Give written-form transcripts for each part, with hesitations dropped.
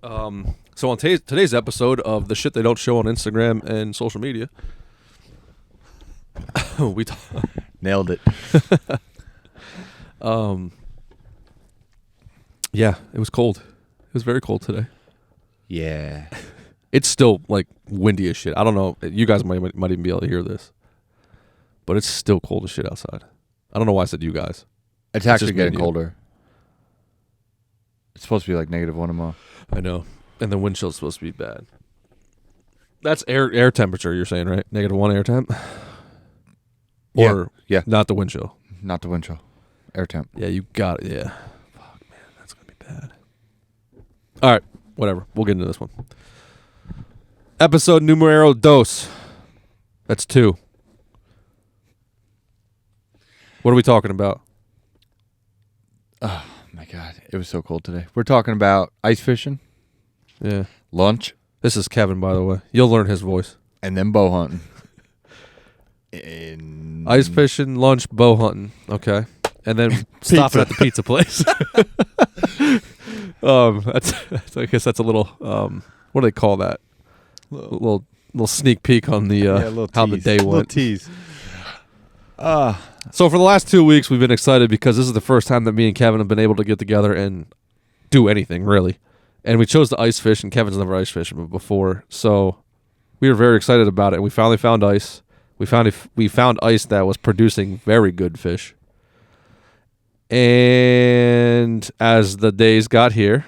So on today's episode of the shit they don't show on Instagram and social media, we Nailed it. yeah, it was cold. It was very cold today. Yeah. It's still like windy as shit. I don't know. You guys might even be able to hear this, but it's still cold as shit outside. I don't know why I said you guys. It's actually just me and getting you. colder. It's supposed to be like -1 tomorrow. I know. And the wind chill's supposed to be bad. That's air temperature, you're saying, right? -1 air temp? Or Yeah. not the wind chill? Not the wind chill. Air temp. Yeah, you got it. Yeah. Fuck, man. That's going to be bad. All right. Whatever. We'll get into this one. Episode numero dos. That's 2. What are we talking about? Oh, my God. It was so cold today. We're talking about ice fishing, Yeah. lunch, This is Kevin, by the way. You'll learn his voice. and then bow hunting. And Ice fishing, lunch, bow hunting. Okay. And then stopping at the pizza place. I guess that's a little, what do they call that? Little sneak peek on the how the day Little went. tease. So for the last 2 weeks, we've been excited because this is the first time that me and Kevin have been able to get together and do anything, really. And we chose to ice fish, and Kevin's never ice fished before. So we were very excited about it. We finally found ice. We found ice that was producing very good fish. And as the days got here,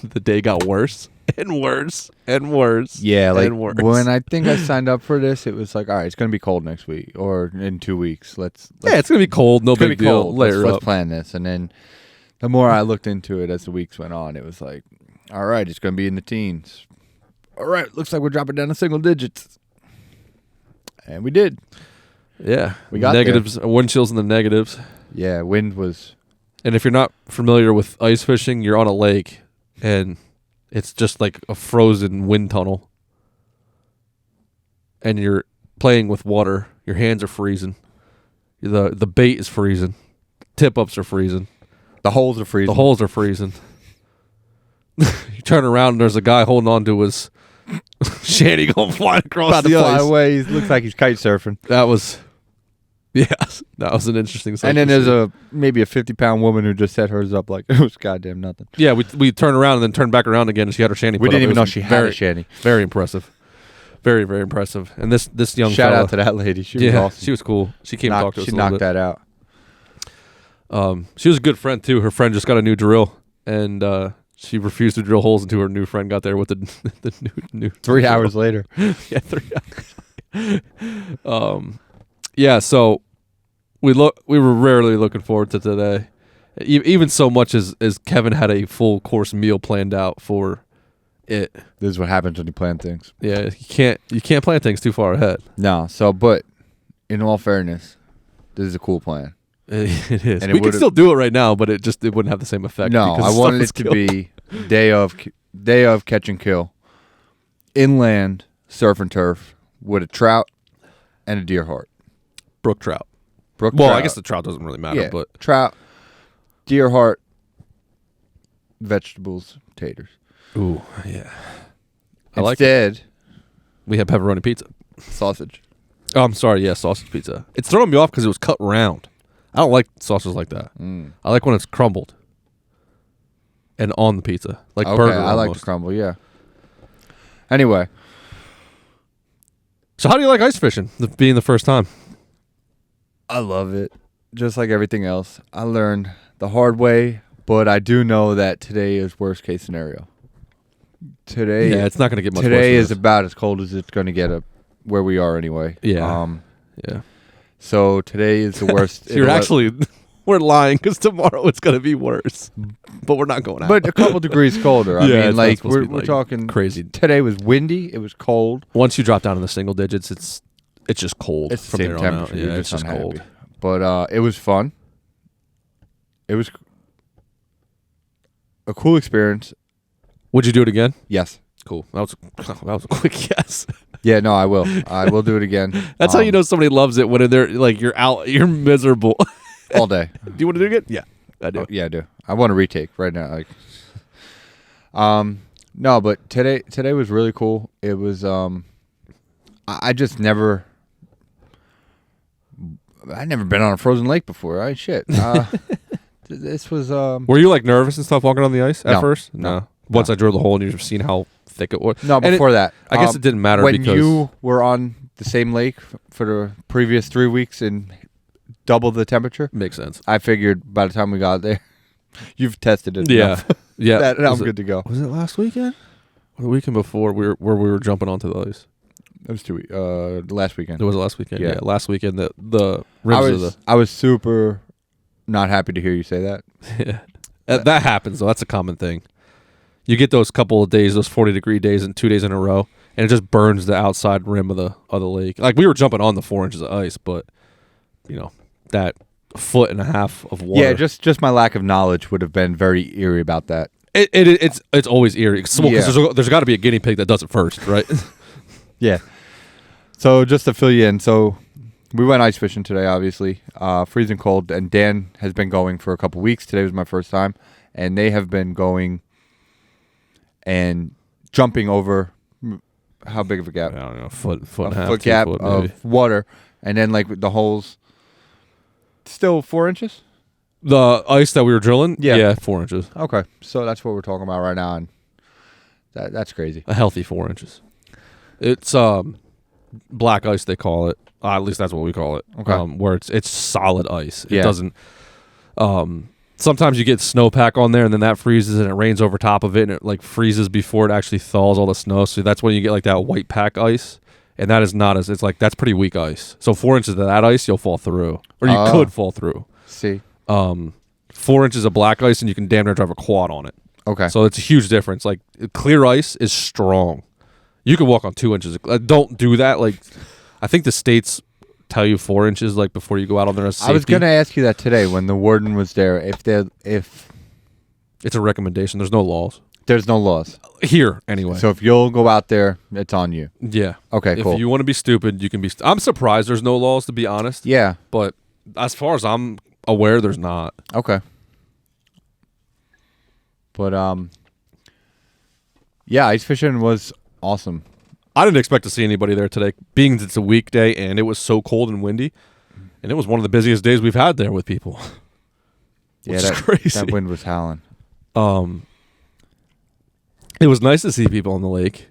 the day got worse and worse and worse. Yeah, like and worse. when I think I signed up for this, it was like, all right, it's going to be cold next week or in 2 weeks. Let's It's gonna be cold. No it's gonna big be deal. cold. Layer Let's up. plan this. And then the more I looked into it as the weeks went on, it was like, all right, it's going to be in the teens. All right, looks like we're dropping down to single digits. And we did. Yeah, We got negatives. Wind chills in the negatives. Yeah, wind was... And if you're not familiar with ice fishing, you're on a lake, and it's just like a frozen wind tunnel, and you're playing with water. Your hands are freezing. The bait is freezing. Tip ups are freezing. The holes are freezing. The holes are freezing. You turn around and there's a guy holding on to his shanty going flying across about to the fly ice. away. He looks like he's kite surfing. That was an interesting sight. And then to there's see. maybe a 50-pound woman who just set hers up like it was goddamn nothing. Yeah, we turned around and then turned back around again, and she had her shanty. We put didn't up. even It know was she had very, a shanty. Very impressive, very very impressive. And this young Shout fella, out to that lady. She was awesome. she was cool. She came and talked to us. She a little knocked bit. that out. She was a good friend too. Her friend just got a new drill, and she refused to drill holes until her new friend got there with the new 3 drill. hours later. Yeah, 3 hours. Yeah. So we were rarely looking forward to today, even so much as Kevin had a full course meal planned out for it. This is what happens when you plan things. Yeah, you can't plan things too far ahead. No, but in all fairness, this is a cool plan. It is. And it We could would've- still do it right now, but it wouldn't have the same effect. No, because I stuff wanted is it to killed. be day of catch and kill, inland surf and turf with a trout and a deer heart. brook trout. Brook Well, trout. I guess the trout doesn't really matter, yeah, but trout, deer heart, vegetables, taters. ooh, yeah. I like it. Instead, We have pepperoni pizza. sausage. Oh, I'm sorry. Yeah, sausage pizza. It's throwing me off because it was cut round. I don't like sausage like that. I like when it's crumbled and on the pizza, like Okay, burger. I like almost. to crumble. Yeah. Anyway, So, how do you like ice fishing? Being the first time. I love it. Just like everything else, I learned the hard way, but I do know that today is worst case scenario. Today, Yeah, it's not going to get much. today worse is than about as cold as it's going to get up where we are anyway. Yeah. this. Yeah. So today is the worst. So you're actually we're lying because tomorrow it's going to be worse, but we're not going out. but a couple degrees colder. I Yeah, mean, it's not like supposed to we're be, like, talking crazy. Today was windy. It was cold. Once you drop down in the single digits, it's just cold. It's the from same there on temperature. out. You're Yeah, it's just unhappy. cold. But it was fun. It was a cool experience. Would you do it again? Yes. Cool. That was a quick yes. Yeah, no, I will. I will do it again. That's how you know somebody loves it when they're like you're out, you're miserable. all day. Do you want to do it again? Yeah, I do. Oh, yeah, I do. I want to retake right now. Like, No, but today was really cool. It was I just never I'd never been on a frozen lake before. Right? Shit. This was Were you like nervous and stuff walking on the ice at No. first? No. Once I drilled the hole and you've seen how thick it was. no And before that. I guess it didn't matter when because you were on the same lake for the previous 3 weeks and double the temperature. makes sense. I figured by the time we got there, you've tested it. Yeah, enough. yeah. that I'm Was it- good to go. Was it last weekend? Or the weekend before we were jumping onto the ice? It was 2 weeks. Last weekend. It was last weekend. Yeah. Yeah, last weekend the rims I was super not happy to hear you say that. yeah. That happens though. That's a common thing. You get those couple of days, those 40-degree days, and 2 days in a row, and it just burns the outside rim of the lake. Like we were jumping on the 4 inches of ice, but that 1.5 feet of water. Yeah, just my lack of knowledge would have been very eerie about that. It's always eerie. Because Yeah. there's got to be a guinea pig that does it first, right? Yeah. So just to fill you in, so we went ice fishing today, obviously, freezing cold, and Dan has been going for a couple weeks. Today was my first time, and they have been going and jumping over how big of a I gap? don't know, foot and a A half, foot 2 gap foot maybe. of water, and then like the holes still 4 inches. The ice that we were drilling, Yeah. 4 inches, Okay, so that's what we're talking about right now, and that's crazy. a healthy 4 inches. It's black ice they call it. At least that's what we call it. Okay. Where it's solid ice. It Yeah. doesn't. Sometimes you get snowpack on there, and then that freezes, and it rains over top of it, and it like freezes before it actually thaws all the snow. So that's when you get like that white pack ice, and that is not as it's like that's pretty weak ice. So 4 inches of that ice, you'll fall through, or you Oh. could fall through. See, 4 inches of black ice, and you can damn near drive a quad on it. okay, So it's a huge difference. Like clear ice is strong. You can walk on 2 inches. Don't do that. Like I think the states tell you 4 inches like before you go out on there as safety. I was gonna ask you that today when the warden was there. If It's a recommendation. There's no laws there's no laws, here anyway. so if you'll go out there, it's on you. yeah. Okay, If cool. you want to be stupid, you can be. I'm surprised there's no laws, to be honest. Yeah. But as far as I'm aware, there's not. Okay. But yeah, ice fishing was awesome. I didn't expect to see anybody there today, being it's a weekday and it was so cold and windy, and it was one of the busiest days we've had there with people. Yeah, Which is crazy. that wind was howling. It was nice to see people on the lake.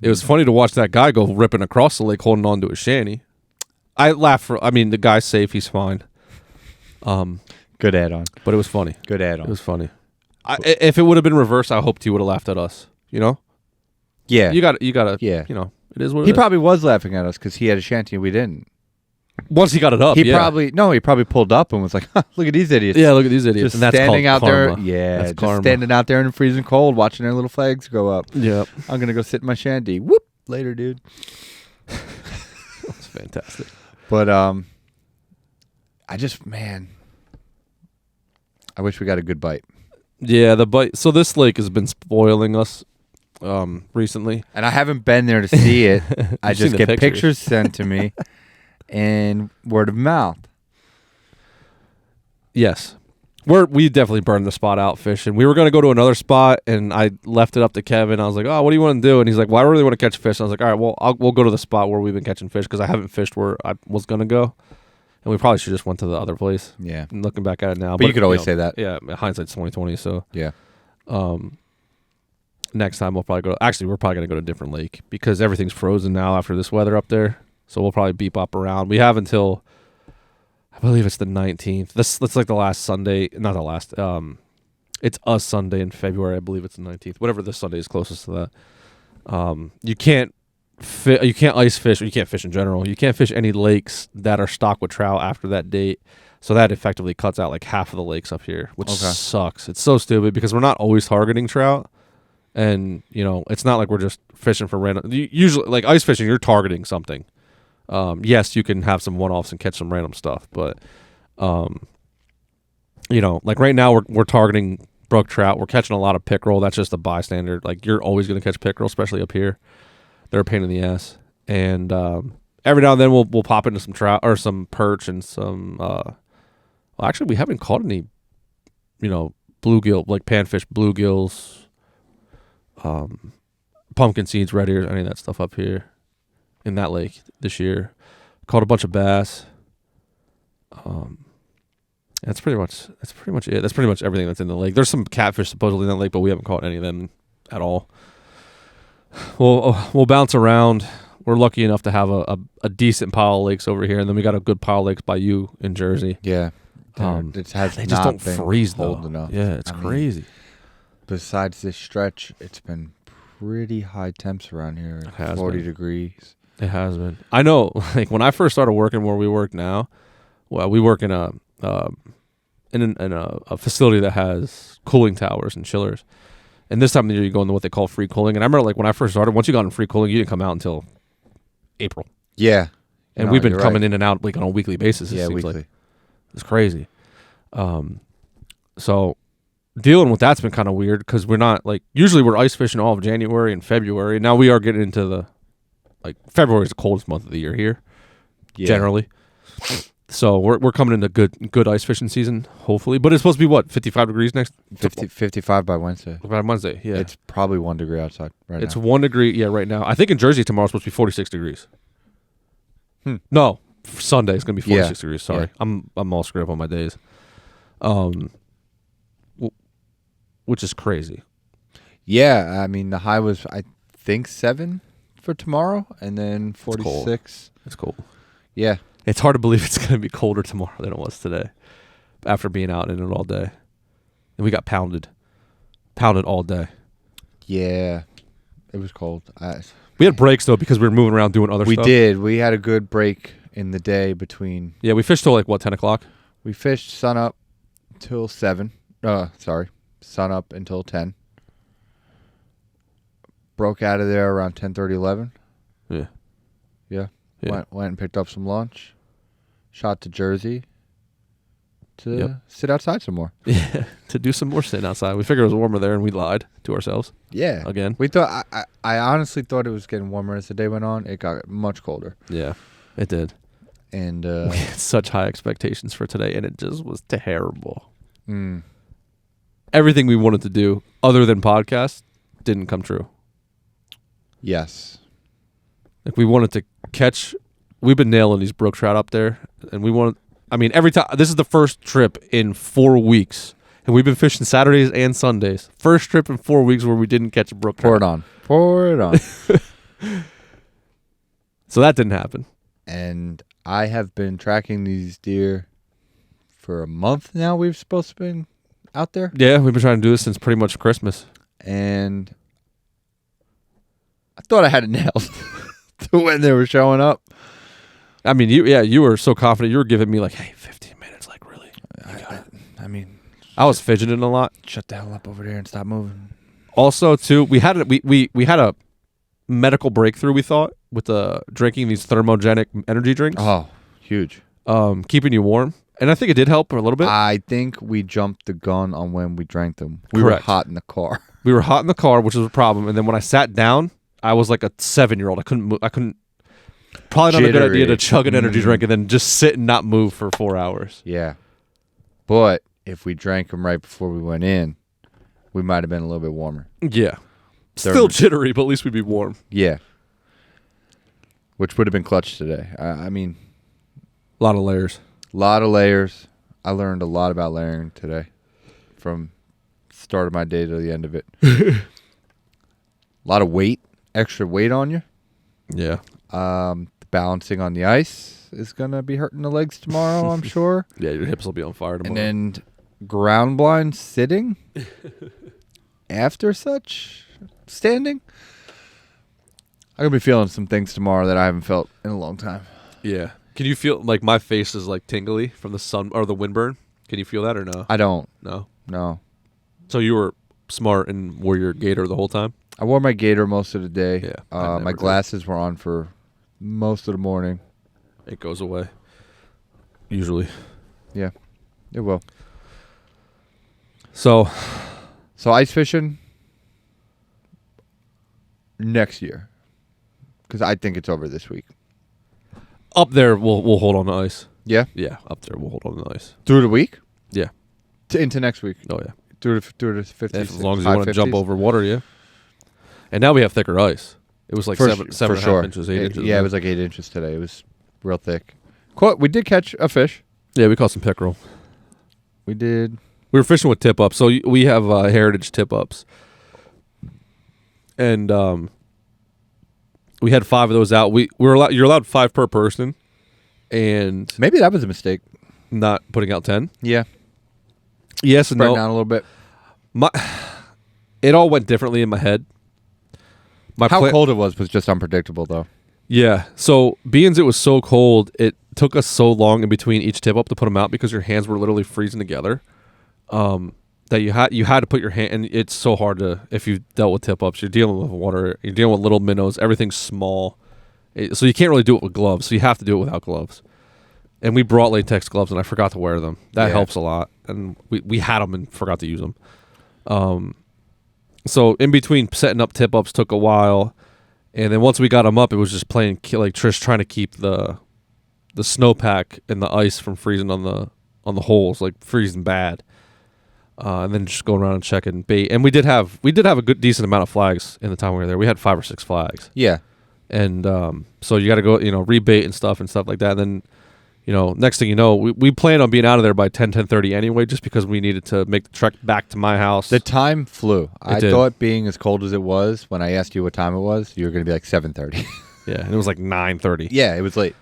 It was funny to watch that guy go ripping across the lake holding on to his shanty. I laughed the guy's safe, he's fine. Good add-on. But it was funny. Good It add-on. was funny. If it would have been reversed, I hoped he would have laughed at us. You know? Yeah. You got to Yeah. it is what He it is. probably was laughing at us because he had a shanty and we didn't. Once he got it up, He yeah. probably pulled up and was like, look at these idiots. Yeah, look at these idiots. Just And that's standing out called karma. there. Yeah. That's Just karma. standing out there in the freezing cold watching their little flags go up. Yeah. I'm going to go sit in my shanty. Whoop. Later, dude. It's fantastic. But I wish we got a good bite. Yeah, the bite. So this lake has been spoiling us recently. And I haven't been there to see it. I You've just seen the get pictures. pictures sent to me and word of mouth. Yes. We definitely burned the spot out fishing. We were going to go to another spot, and I left it up to Kevin. I was like, oh, what do you want to do? And he's like, well, I really want to catch fish. And I was like, all right, well, we'll go to the spot where we've been catching fish because I haven't fished where I was going to go. And we probably should just went to the other place. Yeah. Looking back at it now. But you could always say that. Yeah, hindsight's 20/20. So Yeah. next time we'll probably go. Actually, we're probably going to go to a different lake because everything's frozen now after this weather up there. So we'll probably beep up around. We have until, I believe it's the 19th. That's like the last Sunday. Not the last. It's a Sunday in February. I believe it's the 19th. Whatever this Sunday is closest to that. You can't ice fish, or you can't fish in general. You can't fish any lakes that are stocked with trout after that date. So that effectively cuts out like half of the lakes up here, which Okay. sucks. It's so stupid because we're not always targeting trout. And, it's not like we're just fishing for random. Usually, like ice fishing, you're targeting something. Yes, you can have some one-offs and catch some random stuff. But, like right now we're targeting brook trout. We're catching a lot of pickerel. That's just a bystander. Like you're always going to catch pickerel, especially up here. They're a pain in the ass. And every now and then we'll pop into some trout or some perch and some. Well, actually, we haven't caught any, bluegill, like panfish, bluegills, pumpkin seeds, red ears, any of that stuff up here in that lake this year. Caught a bunch of bass. That's pretty much it. That's pretty much everything that's in the lake. There's some catfish supposedly in that lake, but we haven't caught any of them at all. We'll bounce around. We're lucky enough to have a decent pile of lakes over here, and then we got a good pile of lakes by you in Jersey. Yeah. It has they just don't freeze though. Enough. Yeah, it's crazy. Besides this stretch, it's been pretty high temps around here. 40 degrees. It has been. I know. Like when I first started working where we work now, well, we work in a facility that has cooling towers and chillers. And this time of the year, you go into what they call free cooling. And I remember, like when I first started, once you got in free cooling, you didn't come out until April. Yeah. And we've been coming in and out like on a weekly basis. Yeah, weekly. Like. It's crazy. So dealing with that's been kind of weird because we're not like usually we're ice fishing all of January and February. Now we are getting into the like February is the coldest month of the year here, generally. So we're coming into good ice fishing season hopefully. But it's supposed to be what 55 degrees next 55 by Wednesday. By Wednesday, yeah. It's probably 1 degree outside right now. It's 1 degree, yeah, right now. I think in Jersey tomorrow it's supposed to be 46 degrees. No. Sunday is going to be 46 degrees. Sorry. Yeah. I'm all screwed up on my days. Which is crazy. Yeah, I mean the high was I think 7 for tomorrow and then 46. It's cold. Yeah. It's hard to believe it's going to be colder tomorrow than it was today after being out in it all day. And we got pounded all day. Yeah. It was cold. We had breaks though because we were moving around doing other stuff. We did. We had a good break in the day between. Yeah, we fished till like what 10 o'clock. We fished sun up till 7. Sun up until 10. Broke out of there around 10:30, 11. Yeah. Went and picked up some lunch. Shot to Jersey to sit outside some more. Yeah, to do some more sitting outside. We figured it was warmer there, and we lied to ourselves. Yeah. Again. We thought I honestly thought it was getting warmer as the day went on. It got much colder. Yeah, it did. And we had such high expectations for today, and it just was terrible. Everything we wanted to do, other than podcast, didn't come true. Yes. Like we wanted to catch. We've been nailing these brook trout up there, and we want. I mean, every time. This is the first trip in 4 weeks, and we've been fishing Saturdays and Sundays. First trip in 4 weeks where we didn't catch a brook trout. Pour it on. So that didn't happen. And I have been tracking these deer for a month now. We've supposed to been out there. Yeah, we've been trying to do this since pretty much Christmas. And I thought I had it nailed when they were showing up. I mean, you were so confident. You were giving me like, hey, 15 minutes, like really. I was fidgeting a lot. Shut the hell up over there and stop moving. Also, too, we had a medical breakthrough, we thought, with drinking these thermogenic energy drinks. Oh, huge. Keeping you warm. And I think it did help a little bit. I think we jumped the gun on when we drank them. We Correct. were hot in the car. We were hot in the car, which was a problem. And then when I sat down, I was like a 7-year-old. I couldn't move. Probably not a good idea to chug an energy drink and then just sit and not move for 4 hours. Yeah. But if we drank them right before we went in, we might have been a little bit warmer. Yeah. Still jittery, but at least we'd be warm. Yeah. Which would have been clutch today. I mean. A lot of layers. I learned a lot about layering today from the start of my day to the end of it. A lot of weight, extra weight on you. Yeah. The balancing on the ice is going to be hurting the legs tomorrow, I'm sure. Yeah, your hips will be on fire tomorrow. And then ground blind sitting after such standing. I'm going to be feeling some things tomorrow that I haven't felt in a long time. Yeah. Can you feel like my face is like tingly from the sun or the windburn? Can you feel that or no? I don't. No. So you were smart and wore your gaiter the whole time? I wore my gaiter most of the day. Yeah. My glasses were on for most of the morning. It goes away. Usually. Yeah. It will. So ice fishing next year. Because I think it's over this week. Up there, we'll hold on to ice. Yeah? Yeah, up there, we'll hold on to ice. Through the week? Yeah. Into next week? Oh, yeah. Through the 50s? As long as you want to jump over water, yeah. And now we have thicker ice. It was like For seven for and a half sure. inches, 8 inches. Yeah, it was like 8 inches today. It was real thick. We did catch a fish. Yeah, we caught some pickerel. We did. We were fishing with tip ups, so we have heritage tip ups, and we had 5 of those out. You're allowed 5 per person, and Maybe that was a mistake. not putting out 10. Yeah. Yes and Spreading no. out a little bit. It all went differently in my head. How cold it was just unpredictable, though. Yeah. So being it was so cold, it took us so long in between each tip up to put them out because your hands were literally freezing together. That you had to put your hand, and it's so hard to, if you've dealt with tip ups, you're dealing with water, you're dealing with little minnows, everything's small, so you can't really do it with gloves. So you have to do it without gloves. And we brought latex gloves, and I forgot to wear them. That helps a lot. And we had them and forgot to use them. So in between setting up tip ups took a while, and then once we got them up, it was just playing like Trish trying to keep the snowpack and the ice from freezing on the holes, like freezing bad. And then just going around and checking bait. And we did have a decent amount of flags in the time we were there. We had 5 or 6 flags. Yeah. And so you got to go, rebait and stuff like that. And then, next thing you know, we planned on being out of there by 10:30 anyway, just because we needed to make the trek back to my house. The time flew. I did. thought being as cold as it was, when I asked you what time it was, you were going to be like 7:30. Yeah, and it was like 9:30. Yeah, it was late.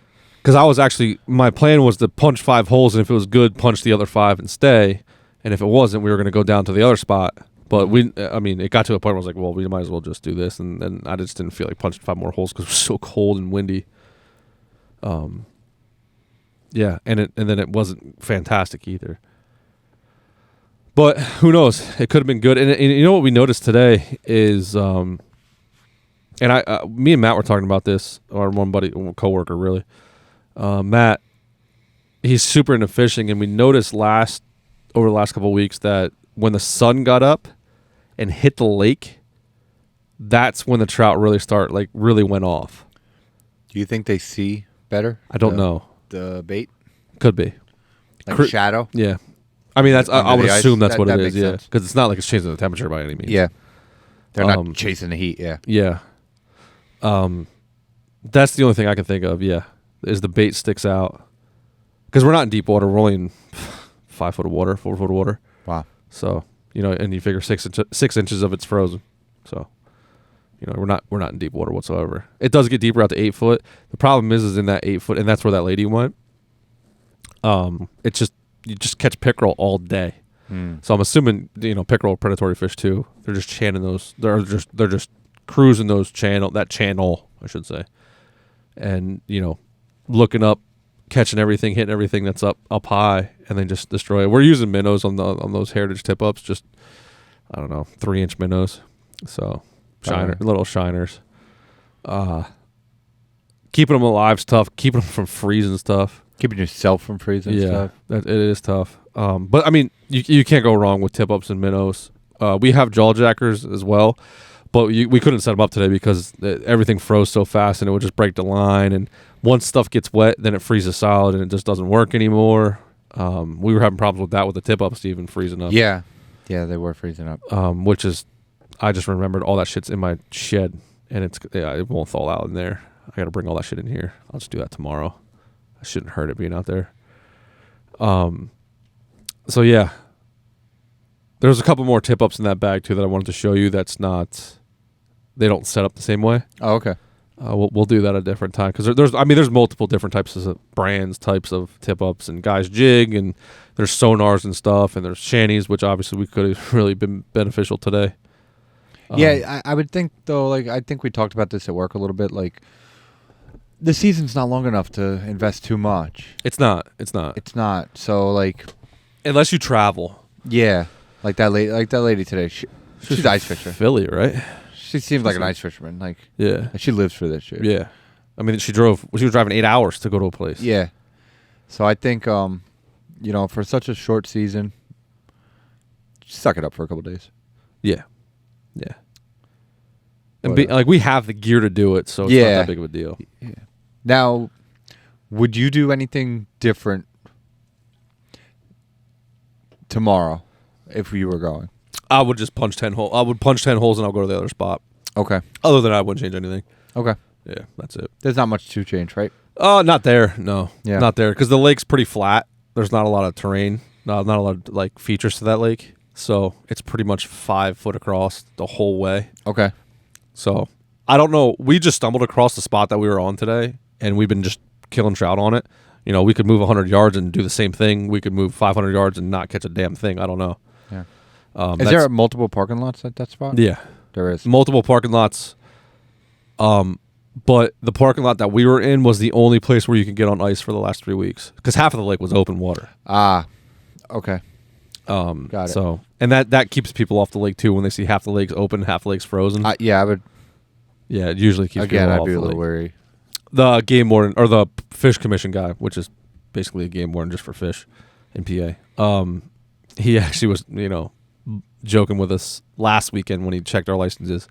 Because my plan was to punch 5 holes, and if it was good, punch the other 5 and stay. And if it wasn't, we were going to go down to the other spot. But it got to a point where I was like, well, we might as well just do this. And then I just didn't feel like punching 5 more holes because it was so cold and windy. Yeah, and then it wasn't fantastic either. But who knows? It could have been good. And you know what we noticed today is, me and Matt were talking about this, our one coworker really. Matt, he's super into fishing, and we noticed over the last couple of weeks that when the sun got up and hit the lake, that's when the trout really went off. Do you think they see better? I don't know. The bait? Could be. Like shadow? Yeah. I mean, that's I would the ice? assume that's what That it is, makes yeah. sense. Because it's not like it's changing the temperature by any means. Yeah. They're not chasing the heat, yeah. Yeah. That's the only thing I can think of, yeah, is the bait sticks out. Because we're not in deep water. We're only in 5 foot of water, 4 foot of water. Wow. So, and you figure 6 inches of it's frozen. So, we're not in deep water whatsoever. It does get deeper out to 8 foot. The problem is in that 8 foot, and that's where that lady went. It's just, you just catch pickerel all day. So I'm assuming, pickerel are predatory fish too. They're just channing those. They're just cruising that channel, I should say. And, looking up, catching everything, hitting everything that's up high, and then just destroy it. We're using minnows on those heritage tip ups, just, I don't know, 3-inch minnows. So little shiners. Keeping them alive's tough. Keeping them from freezing stuff. Keeping yourself from freezing stuff. It is tough. But I mean, you can't go wrong with tip ups and minnows. We have jaw jackers as well, but we couldn't set them up today because everything froze so fast and it would just break the line. And once stuff gets wet, then it freezes solid and it just doesn't work anymore. We were having problems with that with the tip ups even freezing up. Yeah, they were freezing up. Which is, I just remembered all that shit's in my shed and it won't thaw out in there. I got to bring all that shit in here. I'll just do that tomorrow. I shouldn't hurt it being out there. So yeah, there's a couple more tip ups in that bag too that I wanted to show you. They don't set up the same way. Oh, okay. We'll do that at a different time because there's multiple different types of types of tip ups, and guys jig, and there's sonars and stuff, and there's shanties, which obviously we could have really been beneficial today. Yeah, I would think though. Like I think we talked about this at work a little bit. Like the season's not long enough to invest too much. It's not. So like, unless you travel. Yeah, like that lady today. She's an ice fisher. Philly, right? She seems like an ice fisherman. Like, yeah, she lives for this shit. Yeah, I mean, she was driving 8 hours to go to a place. Yeah, so I think for such a short season, just suck it up for a couple days. Yeah. And we have the gear to do it, so it's not that big of a deal. Yeah. Now, would you do anything different tomorrow if you were going? I would just punch 10 holes. I would punch 10 holes and I'll go to the other spot. Okay. Other than that, I wouldn't change anything. Okay. Yeah, that's it. There's not much to change, right? Not there. No, Yeah. not there because the lake's pretty flat. There's not a lot of terrain. Not a lot of like features to that lake. So it's pretty much 5 foot across the whole way. Okay. So I don't know. We just stumbled across the spot that we were on today, and we've been just killing trout on it. You know, we could move 100 yards and do the same thing. We could move 500 yards and not catch a damn thing. I don't know. Yeah. Is there multiple parking lots at that spot? Yeah. There is. Multiple parking lots. But the parking lot that we were in was the only place where you could get on ice for the last 3 weeks because half of the lake was open water. Ah. Okay. Got it. So, and that keeps people off the lake too when they see half the lake's open, half the lake's frozen. Yeah, I would. Yeah, it usually keeps Again, people I'd off be a the little lake. wary. The game warden or the fish commission guy, which is basically a game warden just for fish in PA. He actually was, joking with us last weekend when he checked our licenses,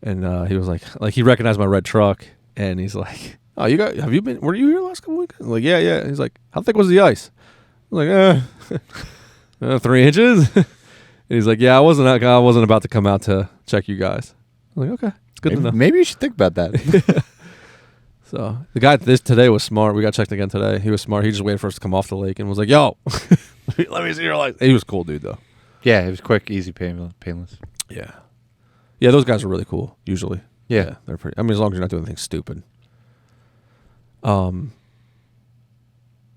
and he was like he recognized my red truck, and he's like, "Oh, were you here last couple weekends?" I'm like, yeah. He's like, "How thick was the ice?" I'm like, 3 inches. And he's like, "Yeah, I wasn't about to come out to check you guys." I'm like, "Okay, it's good to know." Maybe you should think about that. So the guy today was smart. We got checked again today. He was smart. He just waited for us to come off the lake and was like, "Yo, let me see your license." He was a cool dude though. Yeah, it was quick, easy, painless. Yeah, those guys are really cool. Usually, Yeah. they're pretty. I mean, as long as you're not doing anything stupid.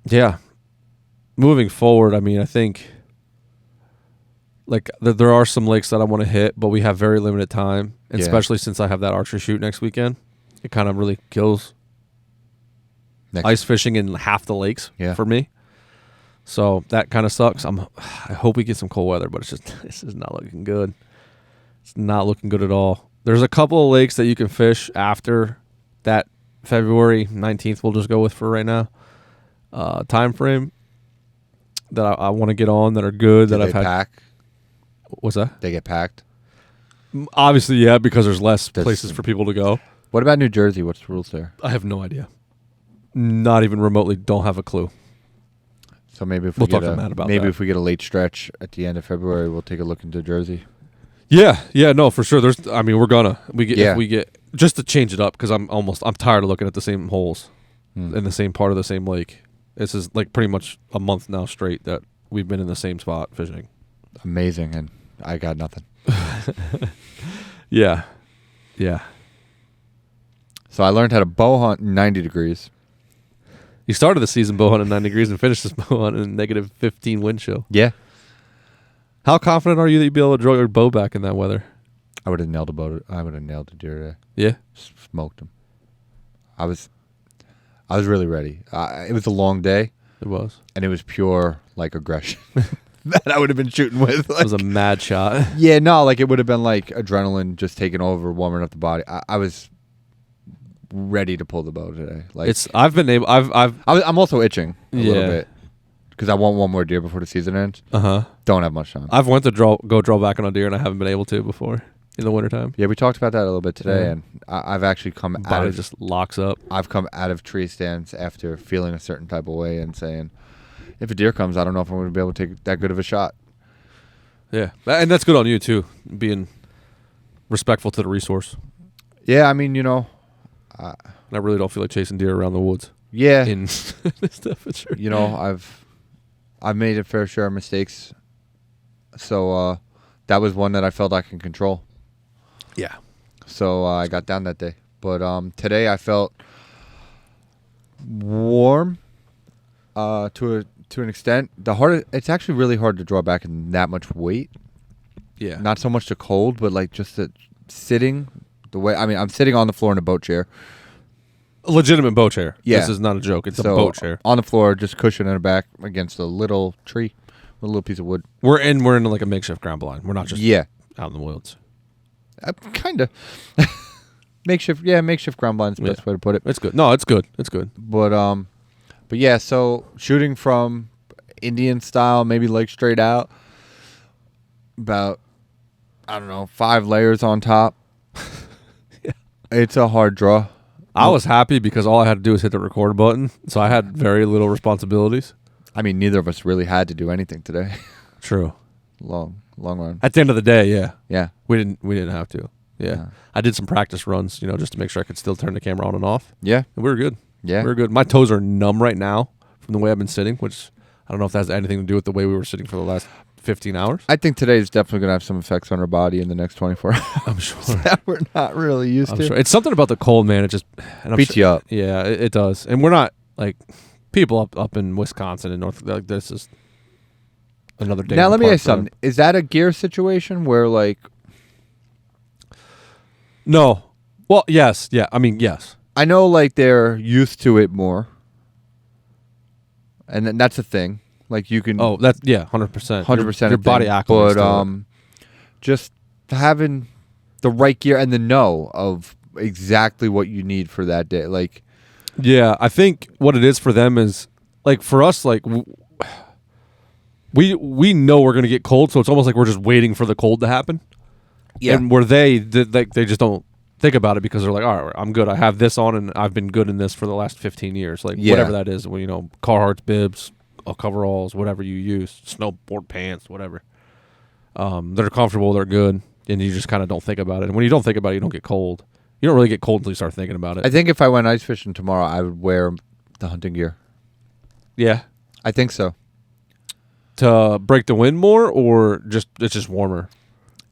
Yeah. Moving forward, I mean, I think like there are some lakes that I want to hit, but we have very limited time, and Yeah. especially since I have that archery shoot next weekend, it kind of really kills ice fishing in half the lakes for me. So that kind of sucks. I hope we get some cold weather, but it's just not looking good. It's not looking good at all. There's a couple of lakes that you can fish after that February 19th. We'll just go with for right now. Time frame that I want to get on that are good that I've had. Pack? What's that? They get packed. Obviously, yeah, because there's less places for people to go. What about New Jersey? What's the rules there? I have no idea. Not even remotely. Don't have a clue. So maybe if we'll talk to Matt about that. if we get a late stretch at the end of February, we'll take a look into Jersey. Yeah, no, for sure. If we get just to change it up because I'm tired of looking at the same holes in the same part of the same lake. This is like pretty much a month now straight that we've been in the same spot fishing. Amazing, and I got nothing. Yeah. So I learned how to bow hunt in 90 degrees. You started the season bow hunt at 9 degrees and finished this bow hunt in negative 15 wind chill. Yeah. How confident are you that you'd be able to draw your bow back in that weather? I would have nailed a bow. I would have nailed a deer today. Yeah. Smoked him. I was really ready. It was a long day. It was. And it was pure like aggression that I would have been shooting with. It was a mad shot. Yeah, no, like it would have been like adrenaline just taking over, warming up the body. I was ready to pull the bow today. Like I'm also itching a little bit because I want one more deer before the season ends. Don't have much time. I've went to go draw back on a deer and I haven't been able to before in the wintertime. Yeah, we talked about that a little bit today, and I've actually come out of just locks up. I've come out of tree stands after feeling a certain type of way and saying, if a deer comes, I don't know if I'm going to be able to take that good of a shot. Yeah, and that's good on you too, being respectful to the resource. Yeah, I mean, I really don't feel like chasing deer around the woods. Yeah, in this temperature. I've made a fair share of mistakes, so that was one that I felt I can control. Yeah. So I got down that day, but today I felt warm to an extent. It's actually really hard to draw back in that much weight. Yeah. Not so much the cold, but like just the sitting. The way I'm sitting on the floor in a boat chair. A legitimate boat chair. Yeah. This is not a joke. It's a boat chair. On the floor, just cushioning it back against a little tree, a little piece of wood. We're in like a makeshift ground blind. We're not just out in the woods. Kind of. Makeshift ground blind is the best way to put it. It's good. No, it's good. It's good. But yeah, so shooting from Indian style, maybe leg straight out, about, 5 layers on top. It's a hard draw. I was happy because all I had to do was hit the record button, so I had very little responsibilities. I mean, neither of us really had to do anything today. True. Long run. At the end of the day, yeah. Yeah. We didn't have to. Yeah. I did some practice runs, just to make sure I could still turn the camera on and off. Yeah. And we were good. Yeah. We were good. My toes are numb right now from the way I've been sitting, which I don't know if that has anything to do with the way we were sitting for the last 15 hours. I think today is definitely going to have some effects on our body in the next 24 hours. I'm sure. that we're not really used I'm to. sure. It's something about the cold, man. It just Beats you up. Yeah, it does. And we're not like people up in Wisconsin and North. Like this is another day. Now, let me apart ask you for them. something. Is that a gear situation where, like, No. Well, yes. Yeah. I mean, yes. I know, like, they're used to it more. And then that's a thing. Like, you can. Oh, that's 100%. 100% Your body acclimates But to it. just having the right gear and the know of exactly what you need for that day. Like, Yeah, I think what it is for them is like for us, like we know we're gonna get cold, so it's almost like we're just waiting for the cold to happen. And where they just don't think about it because they're like, all right, I'm good. I have this on, and I've been good in this for the last 15 years. Like whatever that is, well, Carhartts, bibs, coveralls, whatever you use, snowboard pants, whatever. They're comfortable, they're good, and you just kind of don't think about it. And when you don't think about it, you don't get cold. You don't really get cold until you start thinking about it. I think if I went ice fishing tomorrow, I would wear the hunting gear. Yeah. I think so. To break the wind more, or just it's just warmer?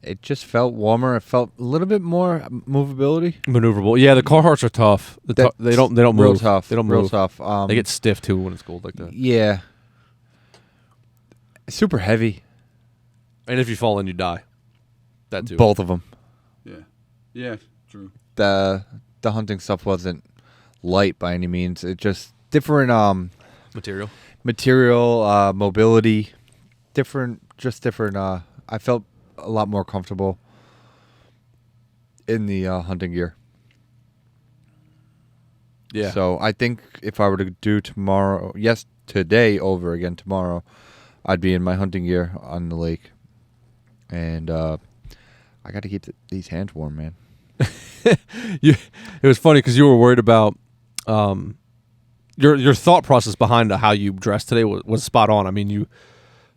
It just felt warmer. It felt a little bit more movability. Maneuverable. Yeah, the Carhartts are tough. They don't move. Real tough. They don't real move. tough. They get stiff too when it's cold like that. Yeah. Super heavy. And if you fall in, you die. That too. Both of them. Yeah. Yeah, true. The hunting stuff wasn't light by any means. It just different material, mobility, different. I felt a lot more comfortable in the hunting gear. Yeah. So I think if I were to do today over again tomorrow, I'd be in my hunting gear on the lake, and I got to keep these hands warm, man. It was funny because you were worried about your thought process behind how you dressed today was spot on. I mean, you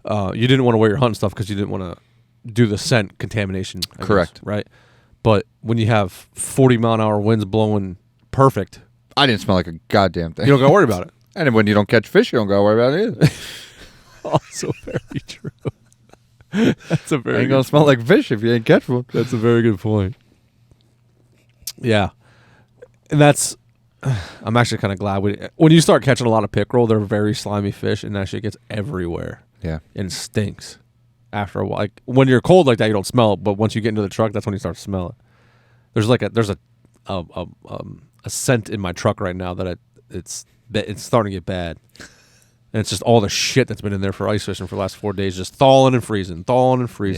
didn't want to wear your hunting stuff because you didn't want to do the scent contamination. I Correct. guess, right? But when you have 40-mile-an-hour winds blowing perfect, I didn't smell like a goddamn thing. you don't got to worry about it. And when you don't catch fish, you don't got to worry about it either. Also very true. That's a very Ain't good gonna smell like fish if you ain't catch one. That's a very good point. Yeah. And that's I'm actually kind of glad when you start catching a lot of pickerel, they're very slimy fish, and that shit gets everywhere. Yeah. And stinks after a while. Like when you're cold like that, you don't smell it, but once you get into the truck, that's when you start to smell it. There's a scent in my truck right now that it's starting to get bad. And it's just all the shit that's been in there for ice fishing for the last 4 days, just thawing and freezing.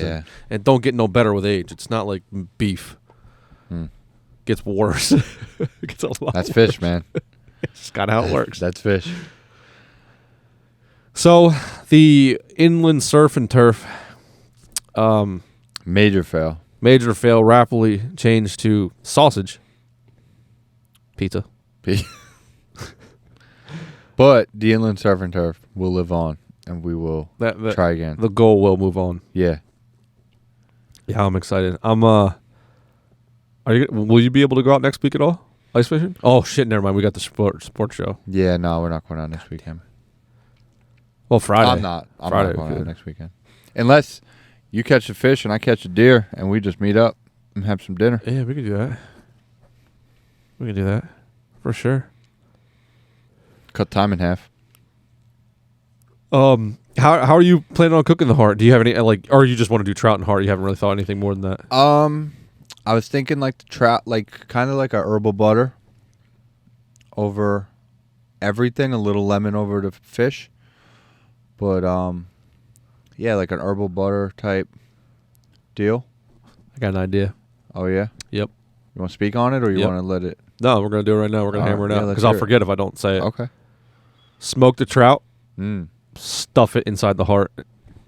Yeah. And don't get no better with age. It's not like beef. Gets worse. It gets a lot That's worse. fish, man. It's just kind of how it works. That's fish. So the inland surf and turf Major fail. major fail rapidly changed to sausage pizza. But the inland surf and turf will live on, and we will That try again. the goal will move on. Yeah. Yeah, I'm excited. Will you be able to go out next week at all? Ice fishing? Oh shit, never mind. We got the sports show. Yeah, no, we're not going out next weekend. Well, Friday. I'm not Friday, going good. out next weekend. Unless you catch a fish and I catch a deer and we just meet up and have some dinner. Yeah, we could do that. We could do that for sure. Cut time in half. How are you planning on cooking the heart? Do you have any or you just want to do trout and heart? You haven't really thought anything more than that. I was thinking like the trout, like kind of like a herbal butter over everything, a little lemon over the fish. But yeah, like an herbal butter type deal. I got an idea. Oh yeah. Yep. You want to speak on it, or you Yep. want to let it? No, we're gonna do it right now. We're gonna All hammer right, it yeah, out let's because I'll hear it. forget if I don't say it. Okay. Smoke the trout, Mm. stuff it inside the heart,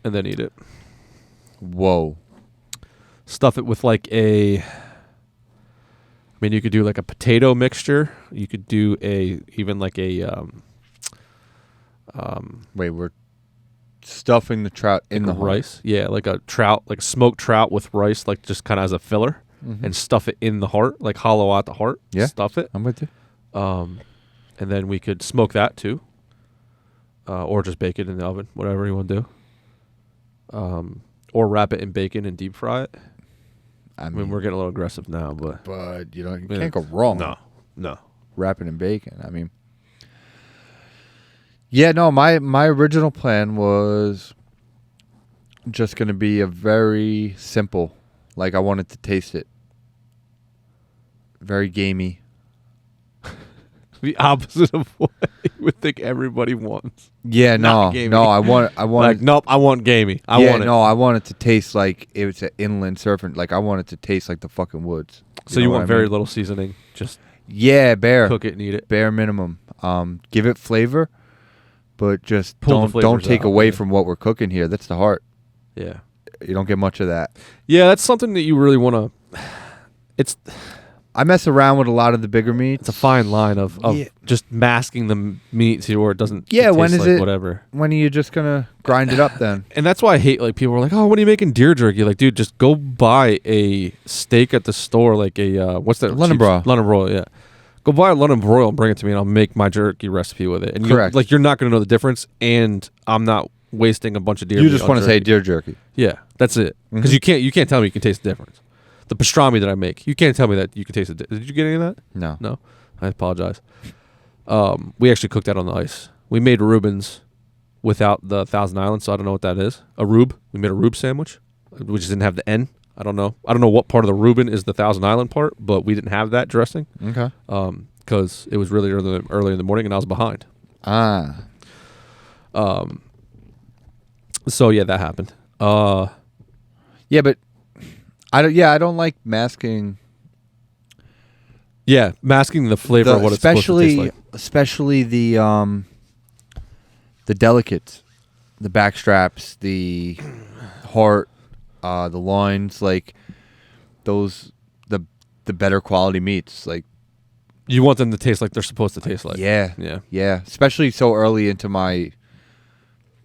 and then eat it. Whoa. Stuff it with you could do like a potato mixture. You could do Wait, we're stuffing the trout in the like heart. rice. Yeah, like a trout, like smoked trout with rice, like just kind of as a filler. and stuff it in the heart, like hollow out the heart. Yeah. Stuff it. I'm with you. And then we could smoke that too. Or just bake it in the oven, whatever you want to do. Or wrap it in bacon and deep fry it. I I mean, we're getting a little aggressive now, but you know, you Yeah. can't go wrong. no. Wrapping in bacon. I mean, yeah, no. My original plan was just going to be a very simple. Like I wanted to taste it. Very gamey. The opposite of what you would think everybody wants. Yeah, Not no, gamey. no. I want. Like, nope, I want gamey. I want it. No, I want it to taste like it was an inland surfing. Like I want it to taste like the fucking woods. So you know what want I very mean? little seasoning. Just Yeah, bare. cook it and eat it. Bare minimum. Give it flavor, but just Pull the don't flavors take out, away yeah. from what we're cooking here. That's the heart. Yeah. You don't get much of that. Yeah, that's something that you really want to. It's I mess around with a lot of the bigger meats. it's a fine line of Yeah. just masking the meat to where it doesn't. Yeah, it when tastes is like it- whatever. When are you just gonna grind it up then? And that's why I hate like people are like, oh, when are you making deer jerky? Like, dude, just go buy a steak at the store, like a what's that? London cheap- broil. London broil, yeah. Go buy a London broil and bring it to me, and I'll make my jerky recipe with it. And Correct. you're not going to know the difference, and I'm not wasting a bunch of deer. You meat just on want to say jerky. deer jerky. Yeah, that's it. Because Mhm. you can't tell me you can taste the difference. The pastrami that I make, you can't tell me that you can taste it. Did you get any of that? No. No, I apologize. We actually cooked that on the ice. We made Reubens without the Thousand Island, so I don't know what that is. A Rube. We made a Rube sandwich. We just didn't have the N. I don't know. I don't know what part of the Reuben is the Thousand Island part, but we didn't have that dressing Okay. because it was really early in the morning and I was behind. Ah. So yeah, that happened. Yeah, but I don't. Yeah, I don't like masking. Yeah, masking the flavor of what it's supposed to taste like. Especially the delicates, the backstraps, the heart, the loins, like those the better quality meats. Like You want them to taste like they're supposed to taste like. yeah, Yeah. especially so early into my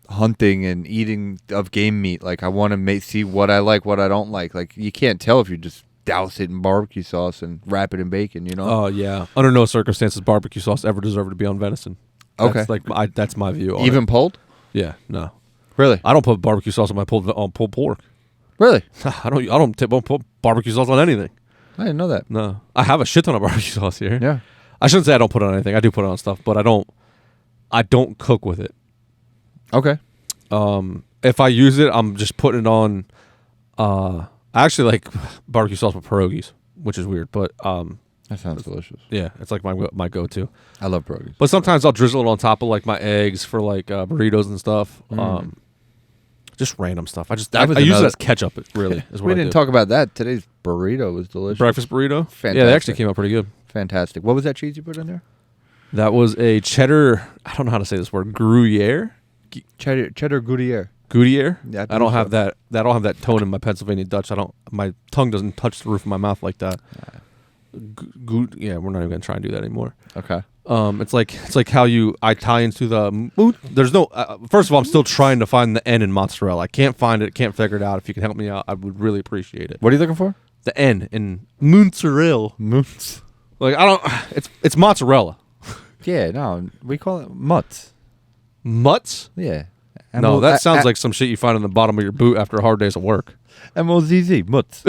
hunting and eating of game meat. Like I want to see what I like, what I don't like. Like you can't tell if you just douse it in barbecue sauce and wrap it in bacon. You know? Oh yeah. Under no circumstances barbecue sauce ever deserved to be on venison. Okay. That's like that's my view. On Even it. pulled? Yeah. No. Really? I don't put barbecue sauce on my pulled pork. Really? I don't put barbecue sauce on anything. I didn't know that. No. I have a shit ton of barbecue sauce here. Yeah. I shouldn't say I don't put it on anything. I do put it on stuff, but I don't cook with it. Okay. If I use it, I'm just putting it on. I actually like barbecue sauce with pierogies, which is weird, but That sounds delicious. yeah, it's like my go-to. I love pierogies. But sometimes I'll drizzle it on top of like my eggs for like burritos and stuff. Just random stuff. I use it as ketchup. It really is what We I didn't do. talk about that. Today's burrito was delicious. Breakfast burrito. Yeah, they Fantastic. actually came out pretty good. Fantastic. What was that cheese you put in there? That was a cheddar. I don't know how to say this word. Gruyere. Cheddar Goudier. Goudier. Yeah, I I believe don't have so. that. I don't have that tone in my Pennsylvania Dutch. My tongue doesn't touch the roof of my mouth like that. Yeah, we're not even gonna try and do that anymore. Okay. It's like how you Italians do the. There's no. First of all, I'm still trying to find the N in mozzarella. I can't find it. Can't figure it out. If you can help me out, I would really appreciate it. What are you looking for? The N in mozzarella. Moots. Like I don't. It's mozzarella. Yeah, no, we call it mutts. Mutts? Yeah. No, that sounds like some shit you find in the bottom of your boot after a hard day's of work. M-O-Z-Z, mutts.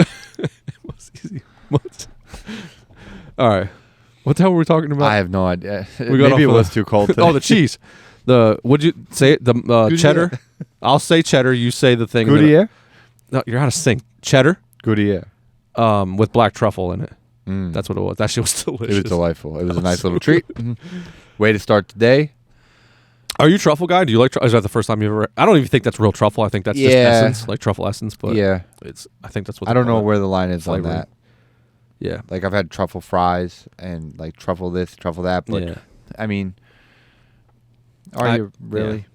Mutts. All right. What the hell were we talking about? I have no idea. got Maybe off it of was the- too cold today. Oh, the cheese. Would you say it? The Goudier. cheddar? I'll say cheddar. You say the thing. and then- Goudier? No, you're out of sync. Cheddar Goudier. with black truffle in it. Mm. That's what it was. That shit was delicious. It was delightful. It was a nice little treat. Mhm. Way to start the day. Are you a truffle guy? Do you like truffle? Is that the first time you've ever? I don't even think that's real truffle. I think that's just Yeah. essence, like truffle essence. But Yeah. I think that's what I they don't call know it. where the line is on Flavoring. that. Yeah. Like I've had truffle fries and like truffle this, truffle that, but Yeah. I mean, are you really?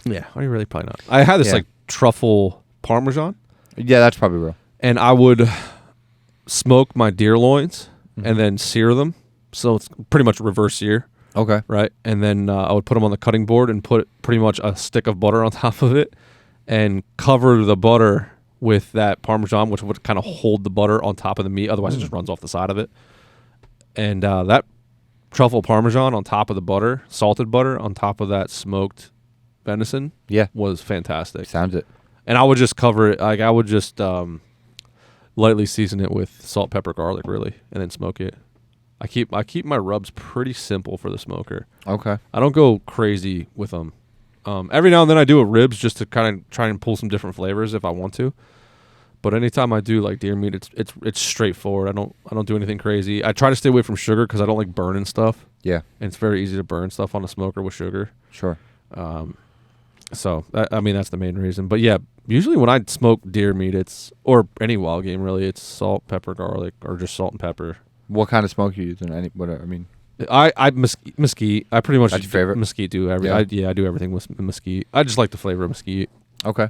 Yeah. Are you really? Probably not. I had this Yeah. like truffle parmesan, Yeah, that's probably real. and I would smoke my deer loins Mm-hmm. and then sear them. So it's pretty much reverse sear, Okay. right? And then I would put them on the cutting board and put pretty much a stick of butter on top of it, and cover the butter with that Parmesan, which would kind of hold the butter on top of the meat. Otherwise, it just runs off the side of it. And that truffle Parmesan on top of the butter, salted butter on top of that smoked venison, Yeah. was fantastic. Sounds it. And I would just cover it. Like I would just lightly season it with salt, pepper, garlic, really, and then smoke it. I keep my rubs pretty simple for the smoker. Okay. I don't go crazy with them. Every now and then I do a ribs just to kind of try and pull some different flavors if I want to. But anytime I do like deer meat, it's straightforward. I don't do anything crazy. I try to stay away from sugar because I don't like burning stuff. Yeah. And it's very easy to burn stuff on a smoker with sugar. Sure. So I mean that's the main reason. But yeah, usually when I smoke deer meat, or any wild game really, it's salt, pepper, garlic, or just salt and pepper. What kind of smoke you using? Any whatever. I mean, I mesquite. I pretty much That's your favorite? mesquite. I do everything with mesquite. I just like the flavor of mesquite. okay.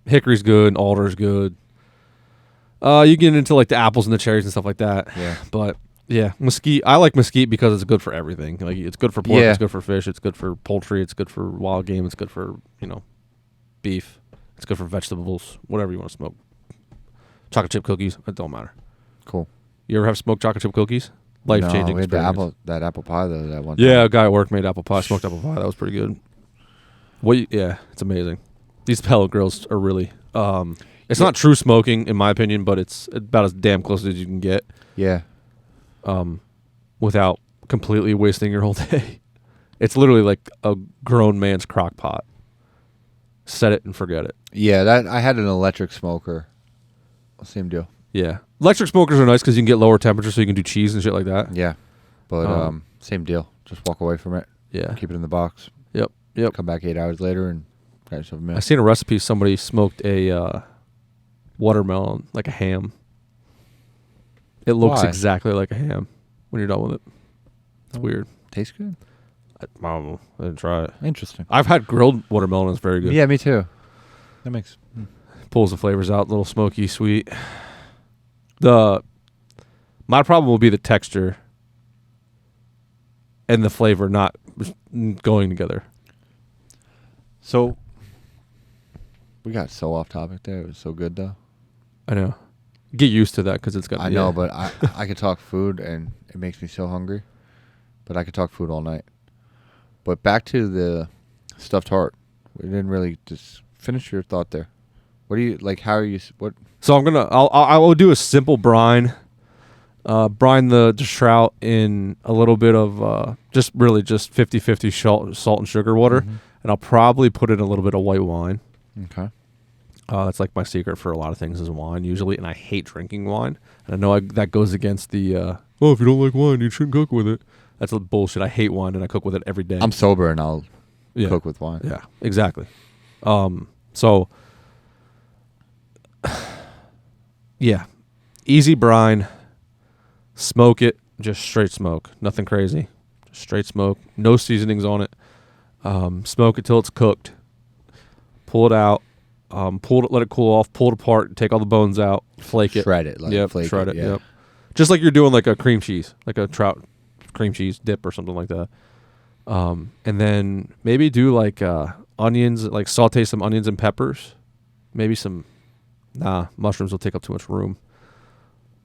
Hickory's good. Alder's good. You get into like the apples and the cherries and stuff like that. Yeah. But yeah, mesquite. I like mesquite because it's good for everything. Like it's good for pork. Yeah. It's good for fish. It's good for poultry. It's good for wild game. It's good for beef. It's good for vegetables. Whatever you want to smoke. Chocolate chip cookies. It don't matter. Cool. You ever have smoked chocolate chip cookies? Life changing. No, we had that apple pie though. That one. Yeah, time. a guy at work made apple pie, smoked apple pie. That was pretty good. Yeah, it's amazing. These pellet grills are really. It's not true smoking in my opinion, but it's about as damn close as you can get. Yeah. Without completely wasting your whole day. It's literally like a grown man's crock pot. Set it and forget it. Yeah. That I had an electric smoker. Same deal. Yeah, electric smokers are nice because you can get lower temperature, so you can do cheese and shit like that. Yeah. But same deal. Just walk away from it. Yeah. Keep it in the box. Yep. Come back 8 hours later and got yourself a meal. I seen a recipe. Somebody smoked a watermelon like a ham. It looks Why? exactly like a ham when you're done with it. It's weird. Tastes good. I don't know. I didn't try it. Interesting. I've had grilled watermelon. It's very good. Yeah, me too. That makes. Pulls the flavors out. A little smoky, sweet. My problem will be the texture and the flavor not going together. So. We got so off topic there. It was so good though. I know. Get used to that because it's got. I know, but I could talk food and it makes me so hungry. But I could talk food all night. But back to the stuffed heart. We didn't really just finish your thought there. What do you like? How are you? What? So I will do a simple brine. Brine the trout in a little bit of just 50-50 salt and sugar water, and I'll probably put in a little bit of white wine. Okay. That's like my secret for a lot of things is wine usually, and I hate drinking wine. And I know that goes against the if you don't like wine, you shouldn't cook with it. That's a bullshit. I hate wine, and I cook with it every day. I'm sober and I'll Yeah. cook with wine. Yeah, exactly. So yeah, easy brine. Smoke it, just straight smoke, nothing crazy, just straight smoke, no seasonings on it. Smoke it till it's cooked. Pull it out. Let it cool off. Pull it apart. Take all the bones out. Flake it. Shred it. Like Yep, flake shred it. Yeah. Yep. Just like you're doing like a cream cheese, like a trout cream cheese dip or something like that. And then maybe do like onions, like saute some onions and peppers. Maybe some. Mushrooms will take up too much room.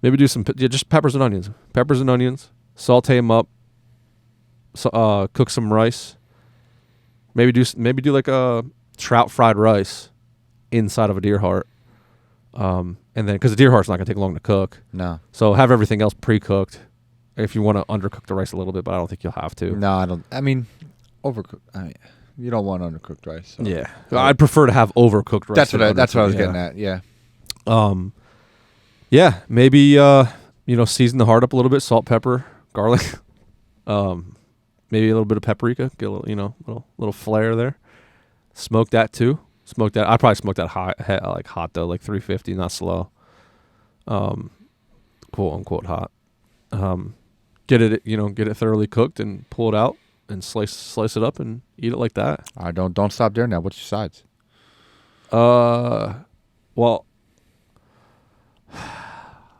Maybe do some just peppers and onions. Peppers and onions. Saute them up. Cook some rice. Maybe do like a trout fried rice inside of a deer heart. And then because the deer heart's not gonna take long to cook, No. so have everything else pre-cooked. If you want to undercook the rice a little bit, but I don't think you'll have to. No, I don't. I mean, overcooked. You don't want undercooked rice. So. Yeah, I'd prefer to have overcooked rice. That's what I was getting at. at. Yeah. Yeah, maybe season the heart up a little bit, salt, pepper, garlic, maybe a little bit of paprika, get a little little flair there. Smoke that too. Smoke that. I'd probably smoke that hot though, like 350, not slow. Quote unquote hot. Get it thoroughly cooked and pull it out and slice it up and eat it like that. All right, don't stop there now. What's your sides? Well,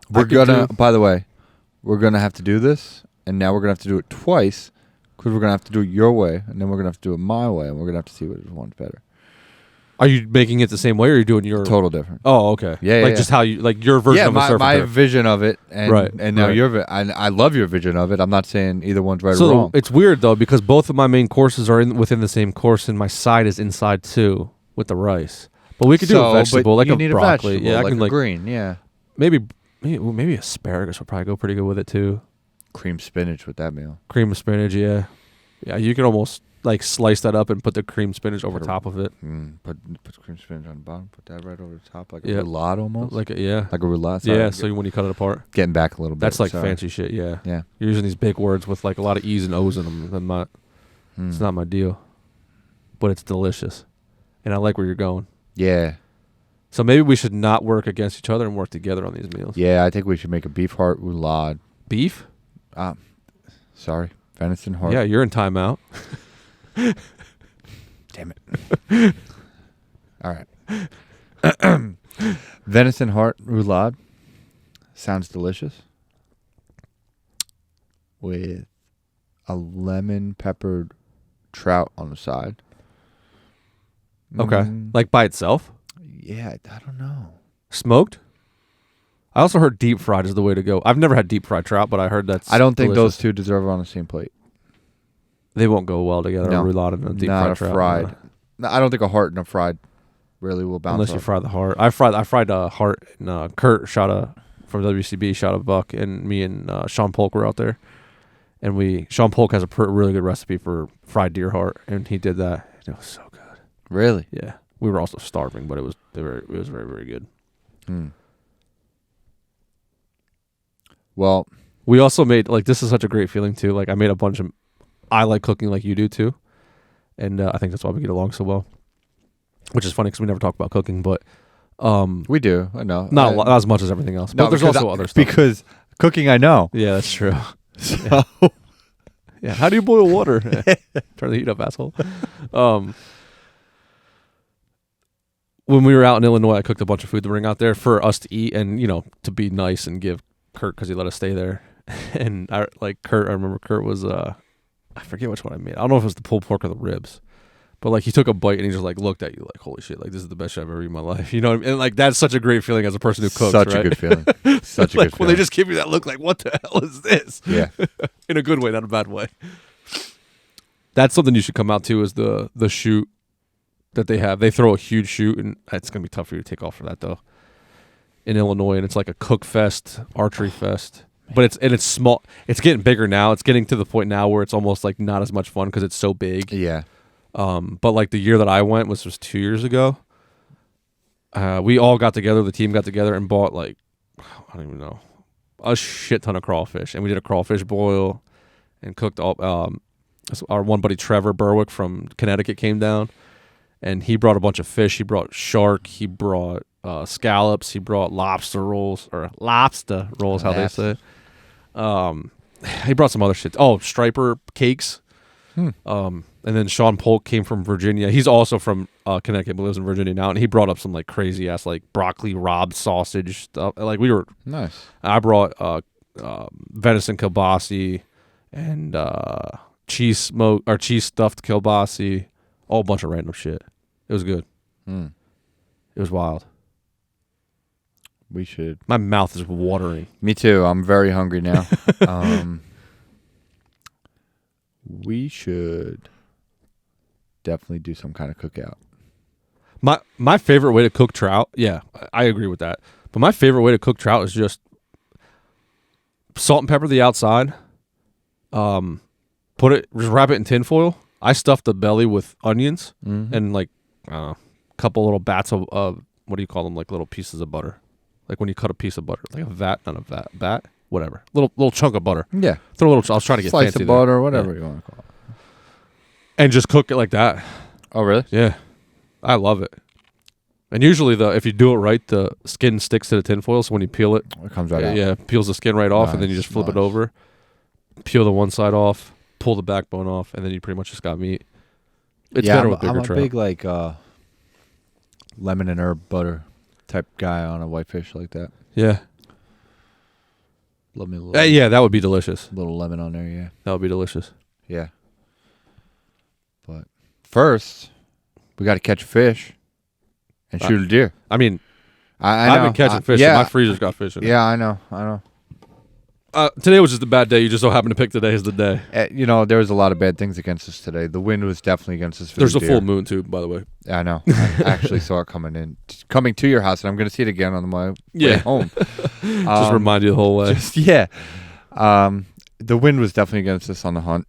By the way, we're gonna have to do this, and now we're gonna have to do it twice, because we're gonna have to do it your way, and then we're gonna have to do it my way, and we're gonna have to see which one's better. Are you making it the same way, or are you doing your? Total different. Oh, okay. Yeah, like yeah, just how you like your version Yeah, of a surf and my turf. vision of it, and Right, and now right. your I love your vision of it. I'm not saying either one's right or So wrong. it's weird though because both of my main courses are within the same course, and my side is inside too with the rice. But we could do a vegetable, but like you a need broccoli. a vegetable, Yeah, I like can a like green. Yeah, maybe asparagus would probably go pretty good with it too. cream spinach with that meal. Cream of spinach, yeah, yeah. You can almost like slice that up and put the cream spinach over top of it, Put cream spinach on the bottom. Put that right over the top, like Yeah. a roulade almost. like a roulade. Sorry, yeah. So when you cut it apart, getting back a little bit. that's like sorry. fancy shit. Yeah, Yeah. you're using these big words with like a lot of E's and O's in them. It's not my deal, but it's delicious, and I like where you're going. Yeah. So maybe we should not work against each other and work together on these meals. Yeah, I think we should make a beef heart roulade. Beef? Sorry, venison heart. Yeah, you're in timeout. Damn it. All right. Venison heart roulade sounds delicious. With a lemon peppered trout on the side. Okay. Like by itself? Yeah, I don't know. Smoked? I also heard deep fried is the way to go. I've never had deep fried trout, but I heard that's I don't think delicious. those two deserve on the same plate. They won't go well together. No. A roulade and a deep Not fried a trout. fried. No, I don't think a heart and a fried really will bounce Unless you off. fry the heart. I fried a heart, and Kurt from WCB shot a buck, and me and Sean Polk were out there. And Sean Polk has a really good recipe for fried deer heart, and he did that. It was so good. Really? Yeah. We were also starving, but it was very, very good. Well, We also made, like, this is such a great feeling, too. Like, I made a bunch of, I like cooking like you do, too. And I think that's why we get along so well. Which is funny because we never talk about cooking, but we do. I know. not as much as everything else. But there's because also other stuff. Because cooking, I know. Yeah, that's true. So, Yeah, how do you boil water? Turn the heat up, asshole. When we were out in Illinois, I cooked a bunch of food to bring out there for us to eat and, to be nice and give Kurt because he let us stay there. And I remember Kurt was, I forget which one I made. I don't know if it was the pulled pork or the ribs. But, like, he took a bite and he just, like, looked at you like, holy shit, like, this is the best shit I've ever eaten in my life. You know what I mean? And, like, that's such a great feeling as a person who cooks, such right? a good feeling. Such a Like, good when feeling. they just give you that look like, what the hell is this? Yeah. In a good way, not a bad way. That's something you should come out to is the shoot that they have. They throw a huge shoot, and it's going to be tough for you to take off for that, though, in Illinois. And it's like a cook fest, archery fest. But it's small. It's getting bigger now. It's getting to the point now where it's almost like not as much fun because it's so big. Yeah. But like the year that I went, which was 2 years ago, we all got together, the team got together and bought like, I don't even know, a shit ton of crawfish. And we did a crawfish boil and cooked all, our one buddy Trevor Berwick from Connecticut came down and he brought a bunch of fish. He brought shark, he brought scallops, he brought lobster rolls, how they say it. He brought some other shit. Oh, striper cakes. And then Sean Polk came from Virginia. He's also from Connecticut, but lives in Virginia now. And he brought up some like crazy ass like broccoli robbed sausage stuff. Like Nice. I brought venison kielbasi and cheese stuffed kielbasi, all a bunch of random shit. It was good. It was wild. We should. My mouth is watering. Me too. I'm very hungry now. We should definitely do some kind of cookout. My favorite way to cook trout, yeah, I agree with that. But my favorite way to cook trout is just salt and pepper the outside. Just wrap it in tinfoil. I stuff the belly with onions and like a couple little bats of what do you call them? Like little pieces of butter. Like when you cut a piece of butter, like bat, whatever. Little chunk of butter. Yeah. Throw a little. I was trying to get Slice fancy of there. butter, whatever you want to call it. And just cook it like that. Oh, really? Yeah, I love it. And usually, if you do it right, the skin sticks to the tinfoil. So when you peel it, It comes right out. yeah, peels the skin right off, and then you Nice, just flip it nice. over, peel the one side off, pull the backbone off, and then you pretty much just got meat. It's better with bigger I'm a trout. big like lemon and herb butter type guy on a whitefish like that. Yeah, Love me a little, yeah, that would be delicious. little lemon on there. Yeah. That would be delicious. Yeah. But first, we got to catch a fish. and shoot a deer. I mean, I I've know. been catching fish. Yeah, My freezer's got fish in it. yeah, I know. Today was just a bad day. You just so happened to pick today as the day. There was a lot of bad things against us today. The wind was definitely against us. For There's the a deer. full moon too, by the way. I know. I actually saw it coming to your house, and I'm going to see it again on my way Yeah. home. Just remind you the whole way. Yeah. The wind was definitely against us on the hunt.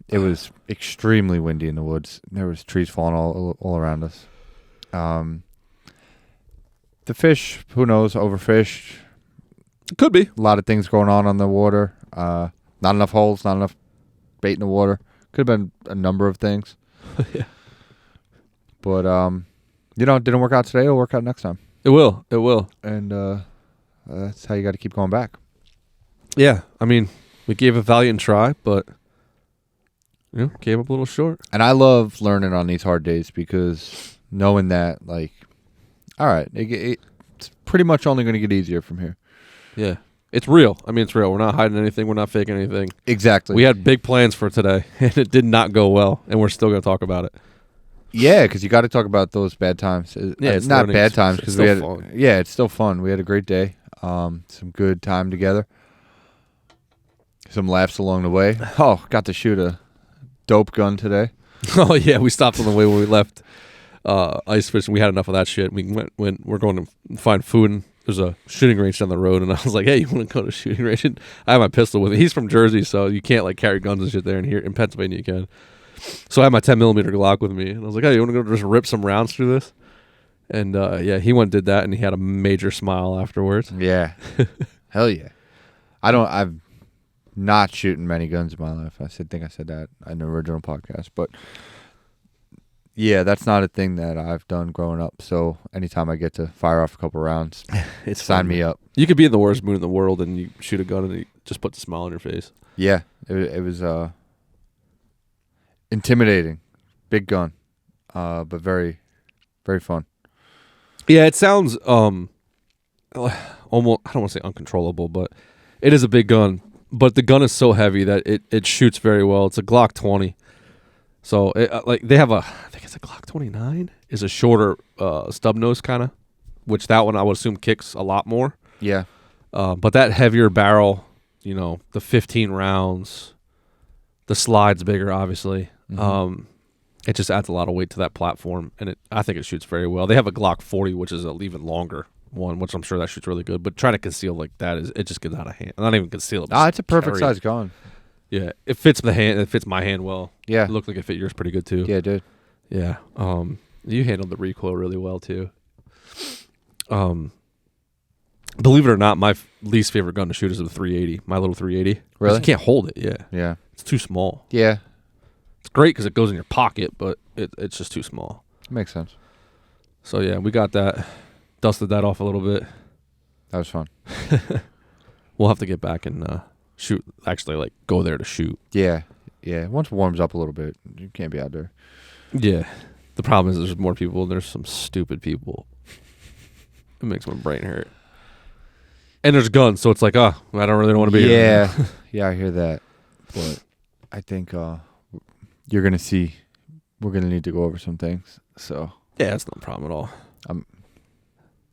It was extremely windy in the woods. There was trees falling all around us. The fish, who knows, overfished. Could be. A lot of things going on the water. Not enough holes, not enough bait in the water. Could have been a number of things. Yeah. But it didn't work out today. It'll work out next time. It will. It will. And that's how you got to keep going back. Yeah. I mean, we gave a valiant try, but came up a little short. And I love learning on these hard days because knowing that, like, all right, it's pretty much only going to get easier from here. Yeah. It's real. I mean, it's real. We're not hiding anything. We're not faking anything. Exactly. We had big plans for today, and it did not go well, and we're still going to talk about it. Yeah, because you got to talk about those bad times. Yeah, it's not learning. bad times It's because we had. still fun. Yeah, it's still fun. We had a great day. Some good time together. Some laughs along the way. Oh, got to shoot a dope gun today. Oh, yeah. We stopped on the way when we left ice fishing. We had enough of that shit. We're going to find food, and there's a shooting range down the road, and I was like, hey, you want to go to a shooting range? And I have my pistol with me. He's from Jersey, so you can't like carry guns and shit there, and here in Pennsylvania you can. So I had my 10mm Glock with me, and I was like, hey, you want to go just rip some rounds through this? And he went and did that, and he had a major smile afterwards. Yeah. Hell yeah. I've not shooting many guns in my life. I think I said that in the original podcast, but yeah, that's not a thing that I've done growing up. So anytime I get to fire off a couple rounds, It's sign fun. me up. You could be in the worst mood in the world, and you shoot a gun, and it just puts a smile on your face. Yeah, it was intimidating, big gun, but very, very fun. Yeah, it sounds almost, I don't want to say uncontrollable, but it is a big gun. But the gun is so heavy that it shoots very well. It's a Glock 20. So they have I think it's a Glock 29 is a shorter stub nose kind of, which that one I would assume kicks a lot more. Yeah, But that heavier barrel, the 15 rounds, the slide's bigger, obviously. Mm-hmm. It just adds a lot of weight to that platform, and I think it shoots very well. They have a Glock 40, which is an even longer one, which I'm sure that shoots really good. But trying to conceal like that it just gets out of hand. Not even conceal it. it's a perfect size gun. Yeah, it fits the hand. It fits my hand well. Yeah, It looked like it fit yours pretty good too. yeah, dude. Yeah. You handled the recoil really well too. Believe it or not, my least favorite gun to shoot is the 380. My little 380. Really? You can't hold it. Yeah. Yeah, It's too small. yeah, It's great because it goes in your pocket, but it's just too small. makes sense. So yeah, we got that. Dusted that off a little bit. That was fun. We'll have to get back and shoot. Actually, like go there to shoot. Yeah, yeah. Once it warms up a little bit, you can't be out there. Yeah. The problem is there's more people and there's some stupid people. It makes my brain hurt. And there's guns, so it's like, I don't really want to be here. Yeah, yeah, I hear that. But I think you're gonna see. We're gonna need to go over some things. So Yeah, that's no problem at all. Um,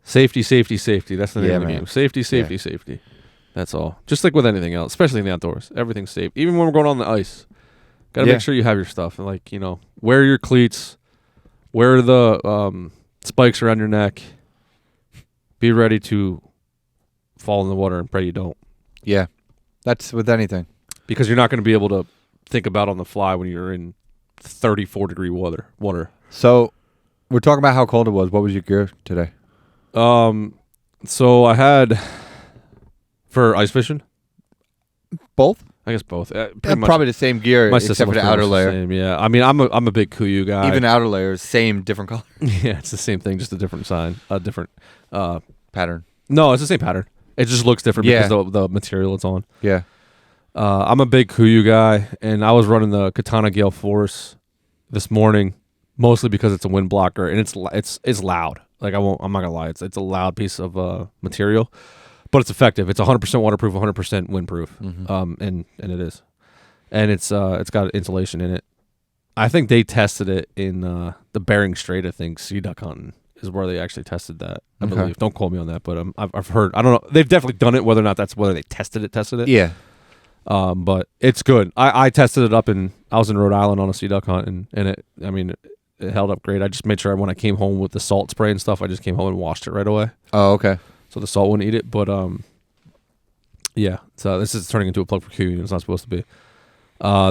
Safety. That's the name Yeah, of the man. game. Safety. That's all. Just like with anything else, especially in the outdoors. Everything's safe. Even when we're going on the ice. Got to Yeah. make sure you have your stuff. And wear your cleats. Wear the spikes around your neck. Be ready to fall in the water and pray you don't. yeah, that's with anything. Because you're not going to be able to think about on the fly when you're in 34-degree water. So we're talking about how cold it was. What was your gear today? So I had for ice fishing. Both. I guess both. Yeah, probably the same gear, My except system for was the pretty outer much the layer. same, yeah, I mean, I'm a big Kuiu guy. Even outer layers, same, different color Yeah, it's the same thing, just a different sign, a different. pattern. No, it's the same pattern. It just looks different Yeah. because the material it's on. Yeah, I'm a big Kuiu guy, and I was running the Katana Gale Force this morning, mostly because it's a wind blocker and it's loud. Like I'm not gonna lie, it's a loud piece of material, but it's effective. It's 100% waterproof, 100% windproof, and it is, and it's got insulation in it. I think they tested it in the Bering Strait. I think sea duck hunting, is where they actually tested that. I Okay. believe. Don't quote me on that, but I've heard. I don't know. They've definitely done it. Whether they tested it. Yeah. But it's good. I tested it up I was in Rhode Island on a sea duck hunt, and it held up great. I just made sure when I came home with the salt spray and stuff, I just came home and washed it right away, Oh, okay. so the salt wouldn't eat it. But yeah. So this is turning into a plug for Q. It's not supposed to be.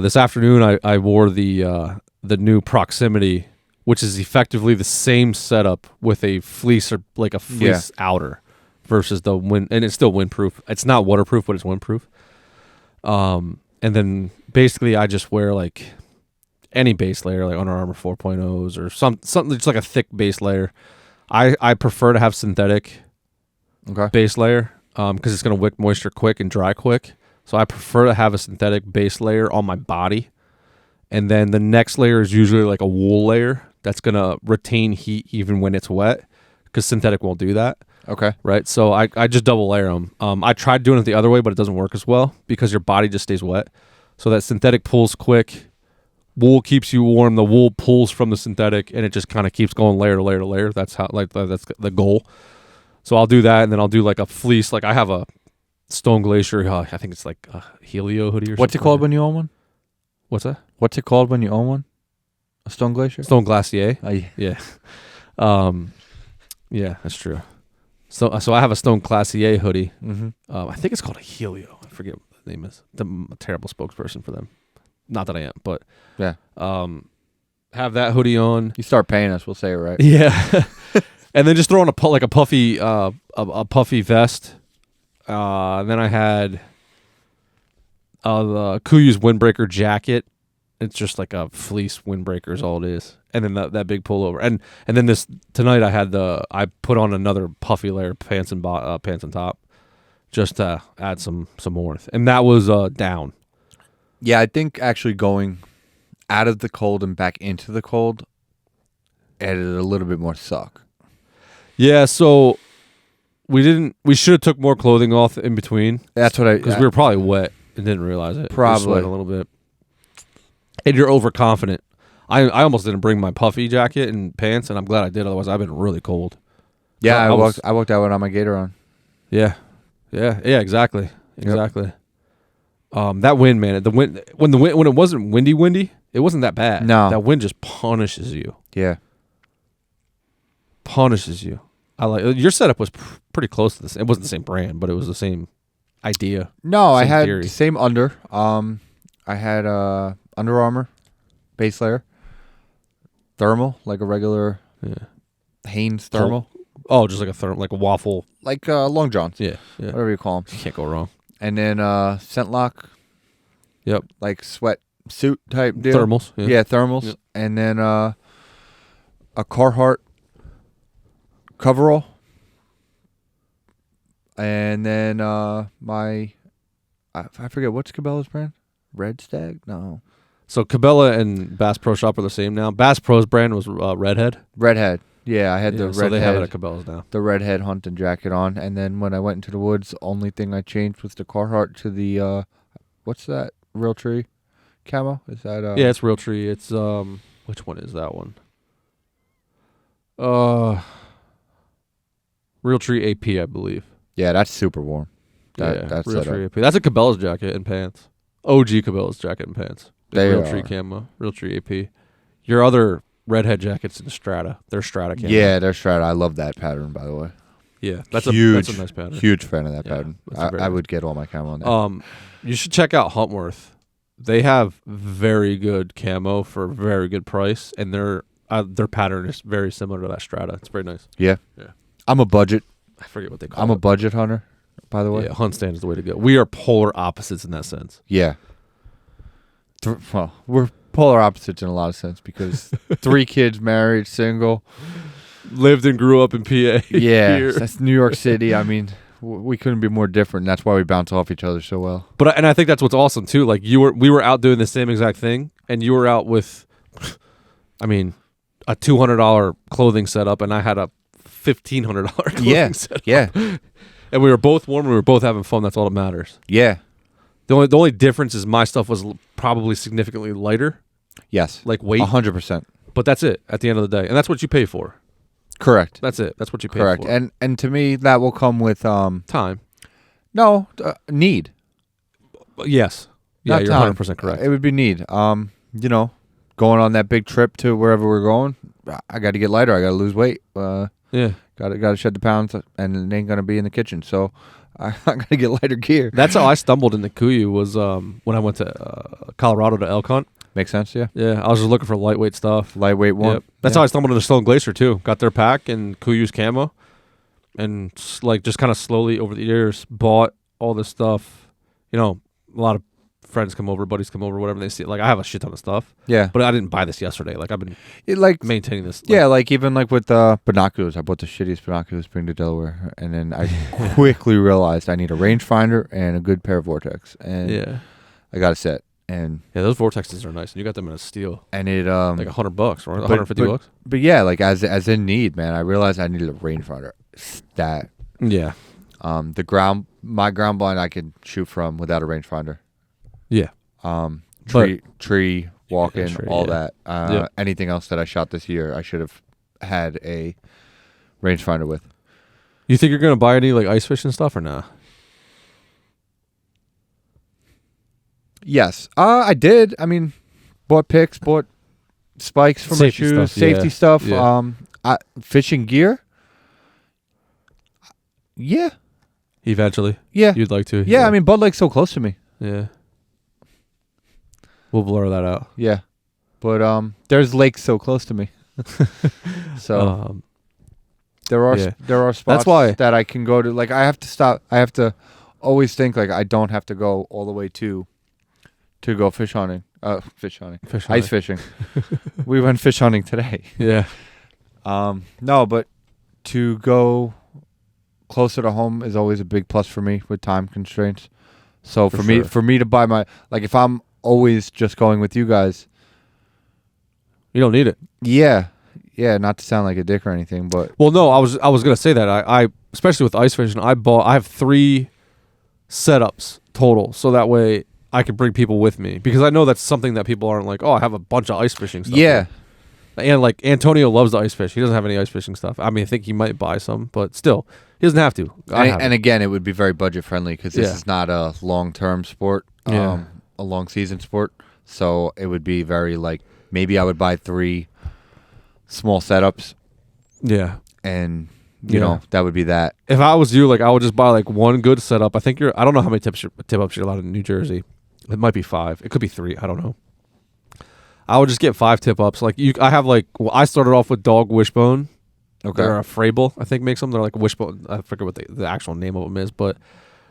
This afternoon, I wore the new Proximity, which is effectively the same setup with a fleece or like a fleece outer versus the wind, and it's still windproof. It's not waterproof, but it's windproof. And then basically I just wear like any base layer, like Under Armour 4.0s or something just like a thick base layer. I prefer to have synthetic Okay. base layer because it's going to wick moisture quick and dry quick. So I prefer to have a synthetic base layer on my body. And then the next layer is usually like a wool layer that's going to retain heat even when it's wet because synthetic won't do that. Okay. Right, so I just double layer them. I tried doing it the other way, but it doesn't work as well because your body just stays wet. So that synthetic pulls quick. Wool keeps you warm. The wool pulls from the synthetic, and it just kind of keeps going layer to layer to layer. That's that's the goal. So I'll do that, and then I'll do like a fleece. Like I have a Stone Glacier. I think it's like a Helio hoodie or What's it something. called when you own one? What's that? What's it called when you own one? A Stone Glacier? Stone Glacier. Yeah. Yeah. Yeah, that's true. So I have a Stone Glacier hoodie. Mm-hmm. I think it's called a Helio. I forget what the name is. I'm a terrible spokesperson for them. Not that I am, but Yeah. have that hoodie on. You start paying us, we'll say it right. Yeah, and then just throw on a puffy a puffy vest. Then I had the Kuyu's windbreaker jacket. It's just like a fleece windbreaker is all it is. And then that big pullover. And then tonight I put on another puffy layer of pants and top just to add some warmth. And that was down. Yeah, I think actually going out of the cold and back into the cold added a little bit more suck. Yeah, so we should have took more clothing off in between. That's what Because we were probably wet and didn't realize it. We were Probably. sweating a little bit. And you're overconfident. I almost didn't bring my puffy jacket and pants, and I'm glad I did. Otherwise, I've been really cold. Yeah, I was- I walked out without my gator on. Yeah, exactly. That wind, man. When it wasn't windy, it wasn't that bad. No. That wind just punishes you. Yeah. I like your setup was pretty close to this. It wasn't the same brand, but it was the same idea. No, I Same had theory. same under. I had Under Armour base layer, thermal, like a regular Yeah. Hanes thermal, Oh, just like a waffle. like Long Johns, Yeah. whatever you call them. You can't go wrong. And then Scentlock, Yep. like sweat suit type deal. Thermals. Yeah, thermals. Yep. And then a Carhartt coverall. And then I forget what's Cabela's brand? Red Stag? No. So Cabela and Bass Pro Shop are the same now. Bass Pro's brand was Redhead. Redhead. Yeah, I had the So they have it Redhead. at Cabela's now. The redhead hunting jacket on, and then when I went into the woods, only thing I changed was the Carhartt to the what's that? Realtree camo? Is that Yeah, it's Realtree. It's which one is that one? Realtree AP, I believe. Yeah, that's super warm. That's Realtree AP. That's a Cabela's jacket and pants. OG Cabela's jacket and pants. Big They Realtree are. camo. Realtree AP. Your other Redhead jackets in Strata. They're Strata camo. Yeah, they're straight. I love that pattern, by the way. Yeah. That's Huge. a nice pattern. Huge fan of that Yeah, pattern. that's a very I nice- would get all my camo on that. You should check out Huntworth. They have very good camo for a very good price, and their pattern is very similar to that Strata. It's very nice. Yeah. Yeah. I'm a budget. I forget what they call I'm it. a budget hunter, by the way. Yeah, Hunt Stand is the way to go. We are polar opposites in that sense. Yeah. Well, we're polar opposites in a lot of sense because 3 kids, married, single. Lived and grew up in PA. Yeah, here. that's New York City. I mean, we couldn't be more different. That's why we bounce off each other so well. But I think that's what's awesome too. Like we were out doing the same exact thing, and you were out with, I mean, a $200 clothing setup, and I had a $1,500 clothing Yeah, setup. yeah, And we were both warm. We were both having fun. That's all that matters. yeah. The only difference is my stuff was probably significantly lighter, Yes, like weight. 100%. But that's it at the end of the day, and that's what you pay for. Correct. That's it. That's what you pay Correct. for. And to me, that will come with Time. need. Yes. Yeah, Not you're time. 100% correct. It would be need. Going on that big trip to wherever we're going, I got to get lighter. I got to lose weight. Yeah. Got to shed the pounds, and it ain't gonna be in the kitchen. So I got to get lighter gear. That's how I stumbled into Kuyu was when I went to Colorado to elk hunt. Makes sense, yeah. Yeah, I was just looking for lightweight stuff. Lightweight one. Yep. That's how I stumbled into Stone Glacier too. Got their pack and Kuyu's camo, and just kind of slowly over the years bought all this stuff. A lot of friends come over, buddies come over, whatever they see. Like I have a shit ton of stuff, Yeah. but I didn't buy this yesterday. Like I've been maintaining this. Yeah, even with binoculars. I bought the shittiest binoculars bring to Delaware, and then I quickly realized I need a rangefinder and a good pair of Vortex, and yeah, I got a set, and those Vortexes are nice, and you got them in a steel, and it like $100 or $150. But yeah, as in need, man. I realized I needed a rangefinder. That Yeah, my ground blind I could shoot from without a rangefinder. yeah, Tree walking, tree, all yeah. that. Yep. Anything else that I shot this year, I should have had a rangefinder with. You think you're gonna buy any like ice fishing stuff or not? Yes, I did. I mean, bought picks, bought spikes for Safety my shoes, stuff, yeah. safety stuff. Yeah. Fishing gear. Yeah, Eventually, yeah, you'd like to. yeah. I mean, Bud Lake's so close to me. yeah. We'll blur that out. Yeah, but there's lakes so close to me. So there are yeah. there are spots That's why- that I can go to. Like I have to stop. I have to always think like I don't have to go all the way to go fish hunting. Fish hunting. Fish Ice fishing. We went fish hunting today. Yeah. No, but to go closer to home is always a big plus for me with time constraints. So For for me to buy my, like if I'm always just going with you guys, You don't need it. yeah, not to sound like a dick or anything, but Well, no, I was gonna say that I especially with ice fishing, I have 3 setups total, so that way I could bring people with me because I know that's something that people aren't like. Oh, I have a bunch of ice fishing stuff. yeah, And like Antonio loves to ice fish. He doesn't have any ice fishing stuff. I mean, I think he might buy some, but still, he doesn't have to. and again, it would be very budget friendly because this Yeah. is not a long term sport, Yeah. a long season sport. So it would be very maybe I would buy 3 small setups, Yeah. and Yeah. that would be that. If I was you, like I would just buy like one good setup. I think I don't know how many tip ups you're allowed in New Jersey. It might be 5. It could be 3. I don't know. I would just get 5 tip ups. Like I have I started off with Dog Wishbone. Okay. They're a Frable, I think, makes them. They're like Wishbone. I forget what the actual name of them is, but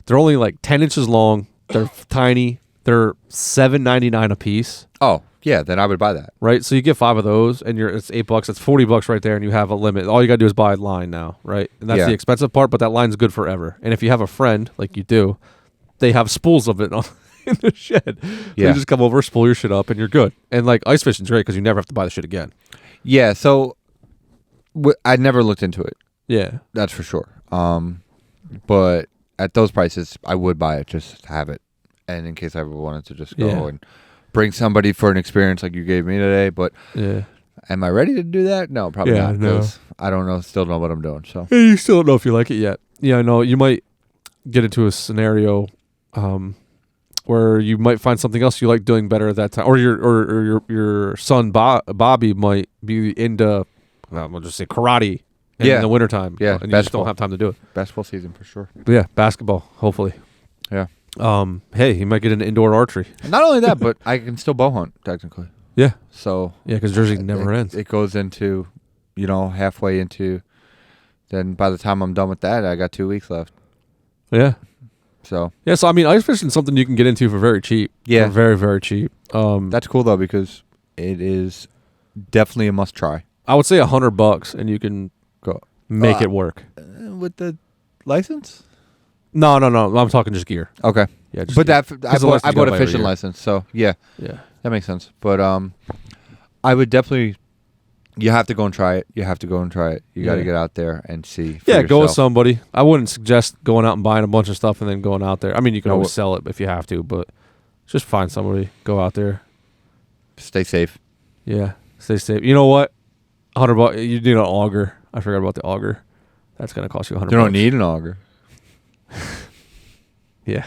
they're only like 10 inches long. They're tiny. They're $7.99 a piece. Oh yeah, then I would buy that. Right, so you get 5 of those, and it's $8. It's $40 right there, and you have a limit. All you gotta do is buy a line now, right? And that's Yeah. the expensive part, but that line's good forever. And if you have a friend like you do, they have spools of it in the shed. So Yeah. you just come over, spool your shit up, and you're good. And like ice fishing's great because you never have to buy the shit again. Yeah, so I never looked into it. Yeah, That's for sure. But at those prices, I would buy it just to have it, and in case I ever wanted to just go Yeah. and bring somebody for an experience like you gave me today. But yeah. am I ready to do that? No, probably Yeah, not. no. 'Cause I don't know. Still know what I'm doing. So Hey, you still don't know if you like it yet. Yeah, I know. You might get into a scenario where you might find something else you like doing better at that time, or your son Bobby might be into, we'll just say karate in the wintertime. Yeah, and you just basketball. don't have time to do it. basketball season for sure. But yeah, basketball, hopefully. Yeah. Hey, he might get into indoor archery. Not only that, but I can still bow hunt technically. Yeah, So yeah, because Jersey never ends. It goes into, halfway into. Then by the time I'm done with that, I got 2 weeks left. Yeah. So Yeah, so I mean, ice fishing is something you can get into for very cheap. Yeah. For very, very cheap. that's cool though because it is definitely a must try. I would say $100 and you can Go make it work. with the license. No. I'm talking just gear. Okay, Yeah, just but gear. I 'Cause the license bought you gotta a buy every fishing year. license, so yeah, Yeah. that makes sense. But I would definitely. You have to go and try it. You have to go and try it. You got to Yeah. get out there and see. For Yeah, go with yourself. somebody. I wouldn't suggest going out and buying a bunch of stuff and then going out there. I mean, you can No, always sell it if you have to, but just find somebody. Go out there. Stay safe. Yeah, stay safe. You know what? $100. You need an auger. I forgot about the auger. That's gonna cost you $100. You don't need an auger. Yeah.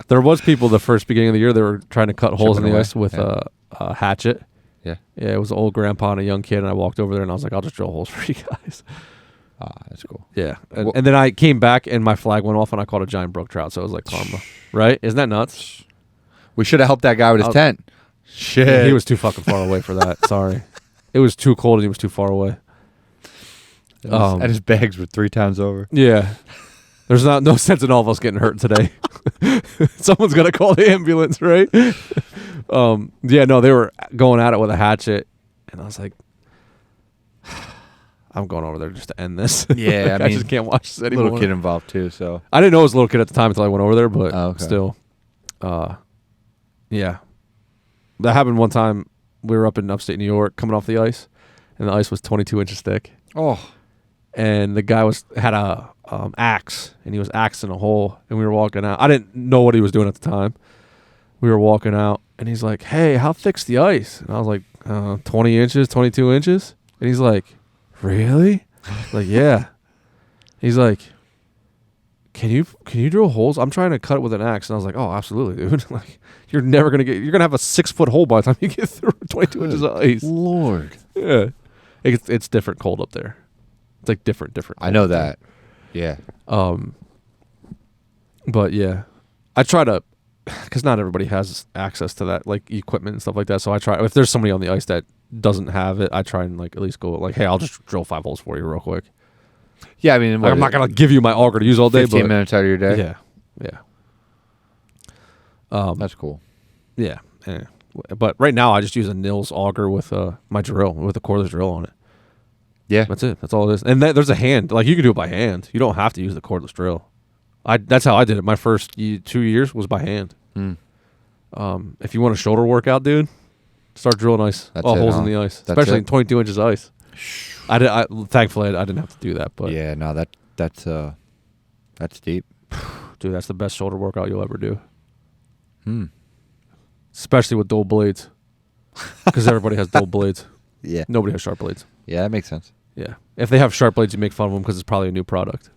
There was people the first beginning of the year that were trying to cut holes in Chipping the away, ice with yeah. a hatchet. Yeah. Yeah, it was an old grandpa and a young kid, and I walked over there and I was like, I'll just drill holes for you guys. That's cool. Yeah. And, Well- and then I came back and my flag went off and I caught a giant brook trout, so it was like karma. Right? Isn't that nuts? We should have helped that guy with his I'll- tent. Shit. He was too fucking far away for that. Sorry. It was too cold and he was too far away. And his bags were 3 times over. Yeah. There's no sense in all of us getting hurt today. Someone's gonna call the ambulance, right? Yeah, no, they were going at it with a hatchet, and I was like, I'm going over there just to end this. Yeah, I just can't watch this anymore. Little kid involved too, so. I didn't know it was a little kid at the time until I went over there, but Oh, okay. still, yeah, that happened one time. We were up in upstate New York, coming off the ice, and the ice was 22 inches thick. Oh. And the guy had a axe, and he was axing a hole, and we were walking out. I didn't know what he was doing at the time. We were walking out, and he's like, "Hey, how thick's the ice?" And I was like, 20 inches, 22 inches. And he's like, "Really?" Like, "Yeah." He's like, Can you drill holes? I'm trying to cut it with an axe." And I was like, "Oh, absolutely, dude." Like, you're gonna have a 6-foot hole by the time you get through 22 inches of ice. Lord. Yeah, it's different cold up there. It's like different. I know that. Yeah. But yeah, I try to, because not everybody has access to that like equipment and stuff like that. So I try, if there's somebody on the ice that doesn't have it, I try and like at least go like, "Hey, I'll just drill 5 holes for you real quick." Yeah, I mean, Like, I'm not gonna give you my auger to use all day, 15 but minutes out of your day. yeah. That's cool. Yeah. But right now I just use a Nils auger with my drill, with a cordless drill on it. Yeah. That's it. That's all it is. And there's a hand. Like, you can do it by hand. You don't have to use the cordless drill. That's how I did it. My first 2 years was by hand. If you want a shoulder workout, dude, start drilling ice. That's holes it, in huh? the ice, That's especially it. in 22 inches of ice. Thankfully, I didn't have to do that. But Yeah, no, that's deep. dude, that's the best shoulder workout you'll ever do. Especially with dull blades, because everybody has dull blades. Yeah. Nobody has sharp blades. Yeah, that makes sense. Yeah, if they have sharp blades, you make fun of them because it's probably a new product.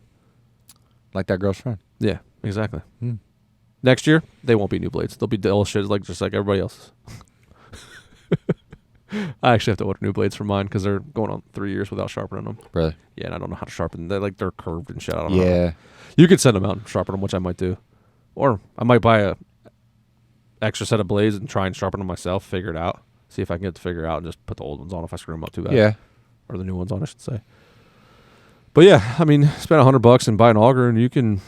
Like that girl's friend. Yeah, exactly. Next year, they won't be new blades. They'll be dull shit just like everybody else's. I actually have to order new blades for mine because they're going on 3 years without sharpening them. Really? Yeah, and I don't know how to sharpen them. They're curved and shit. I don't know. Yeah. You could send them out and sharpen them, which I might do. Or I might buy a extra set of blades and try and sharpen them myself, figure it out. See if I can get it to figure out and just put the old ones on if I screw them up too bad. Yeah. Or the new ones on, I should say. But yeah, I mean, spend $100 and buy an auger and you can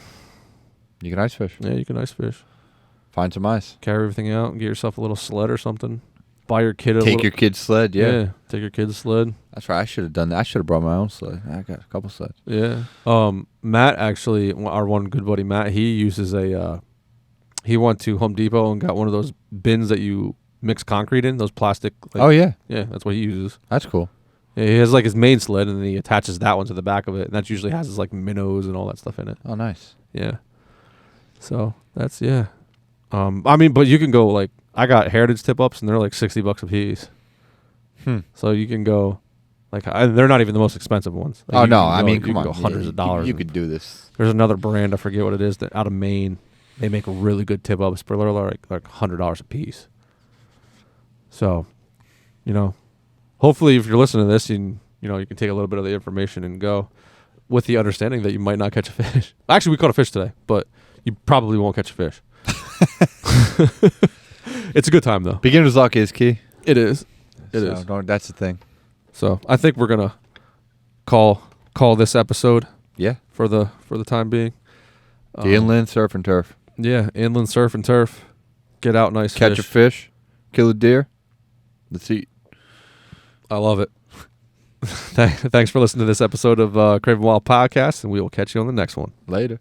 ice fish. Yeah, you can ice fish. Find some ice. Carry everything out and get yourself a little sled or something. Buy your kid Take your kid's sled, yeah. Take your kid's sled. That's right. I should have done that. I should have brought my own sled. I got a couple sleds. Yeah. Matt, actually, our one good buddy Matt, he uses he went to Home Depot and got one of those bins that you mix concrete in, those plastic. Oh, yeah. Yeah, that's what he uses. That's cool. Yeah, he has like his main sled and then he attaches that one to the back of it. And that usually has his like minnows and all that stuff in it. Oh, nice. Yeah. So that's, yeah. I mean, but you can go like, I got Heritage tip ups and they're like $60 a piece. So you can go, like, they're not even the most expensive ones. Like, Oh, you no. can I go- mean, you come can on. go hundreds of dollars. You could do this. There's another brand, I forget what it is, that out of Maine. They make really good tip ups, but they're like $100 a piece. So, hopefully if you're listening to this, you can take a little bit of the information and go with the understanding that you might not catch a fish. Actually, we caught a fish today, but you probably won't catch a fish. It's a good time though. Beginner's luck is key. It is. That's the thing. So I think we're gonna call this episode Yeah. for the time being. The inland surf and turf. Yeah, inland surf and turf. Get out, nice Catch fish. a fish. Kill a deer. Let's eat. I love it. Thanks for listening to this episode of Craven Wild Podcast, and we will catch you on the next one. Later.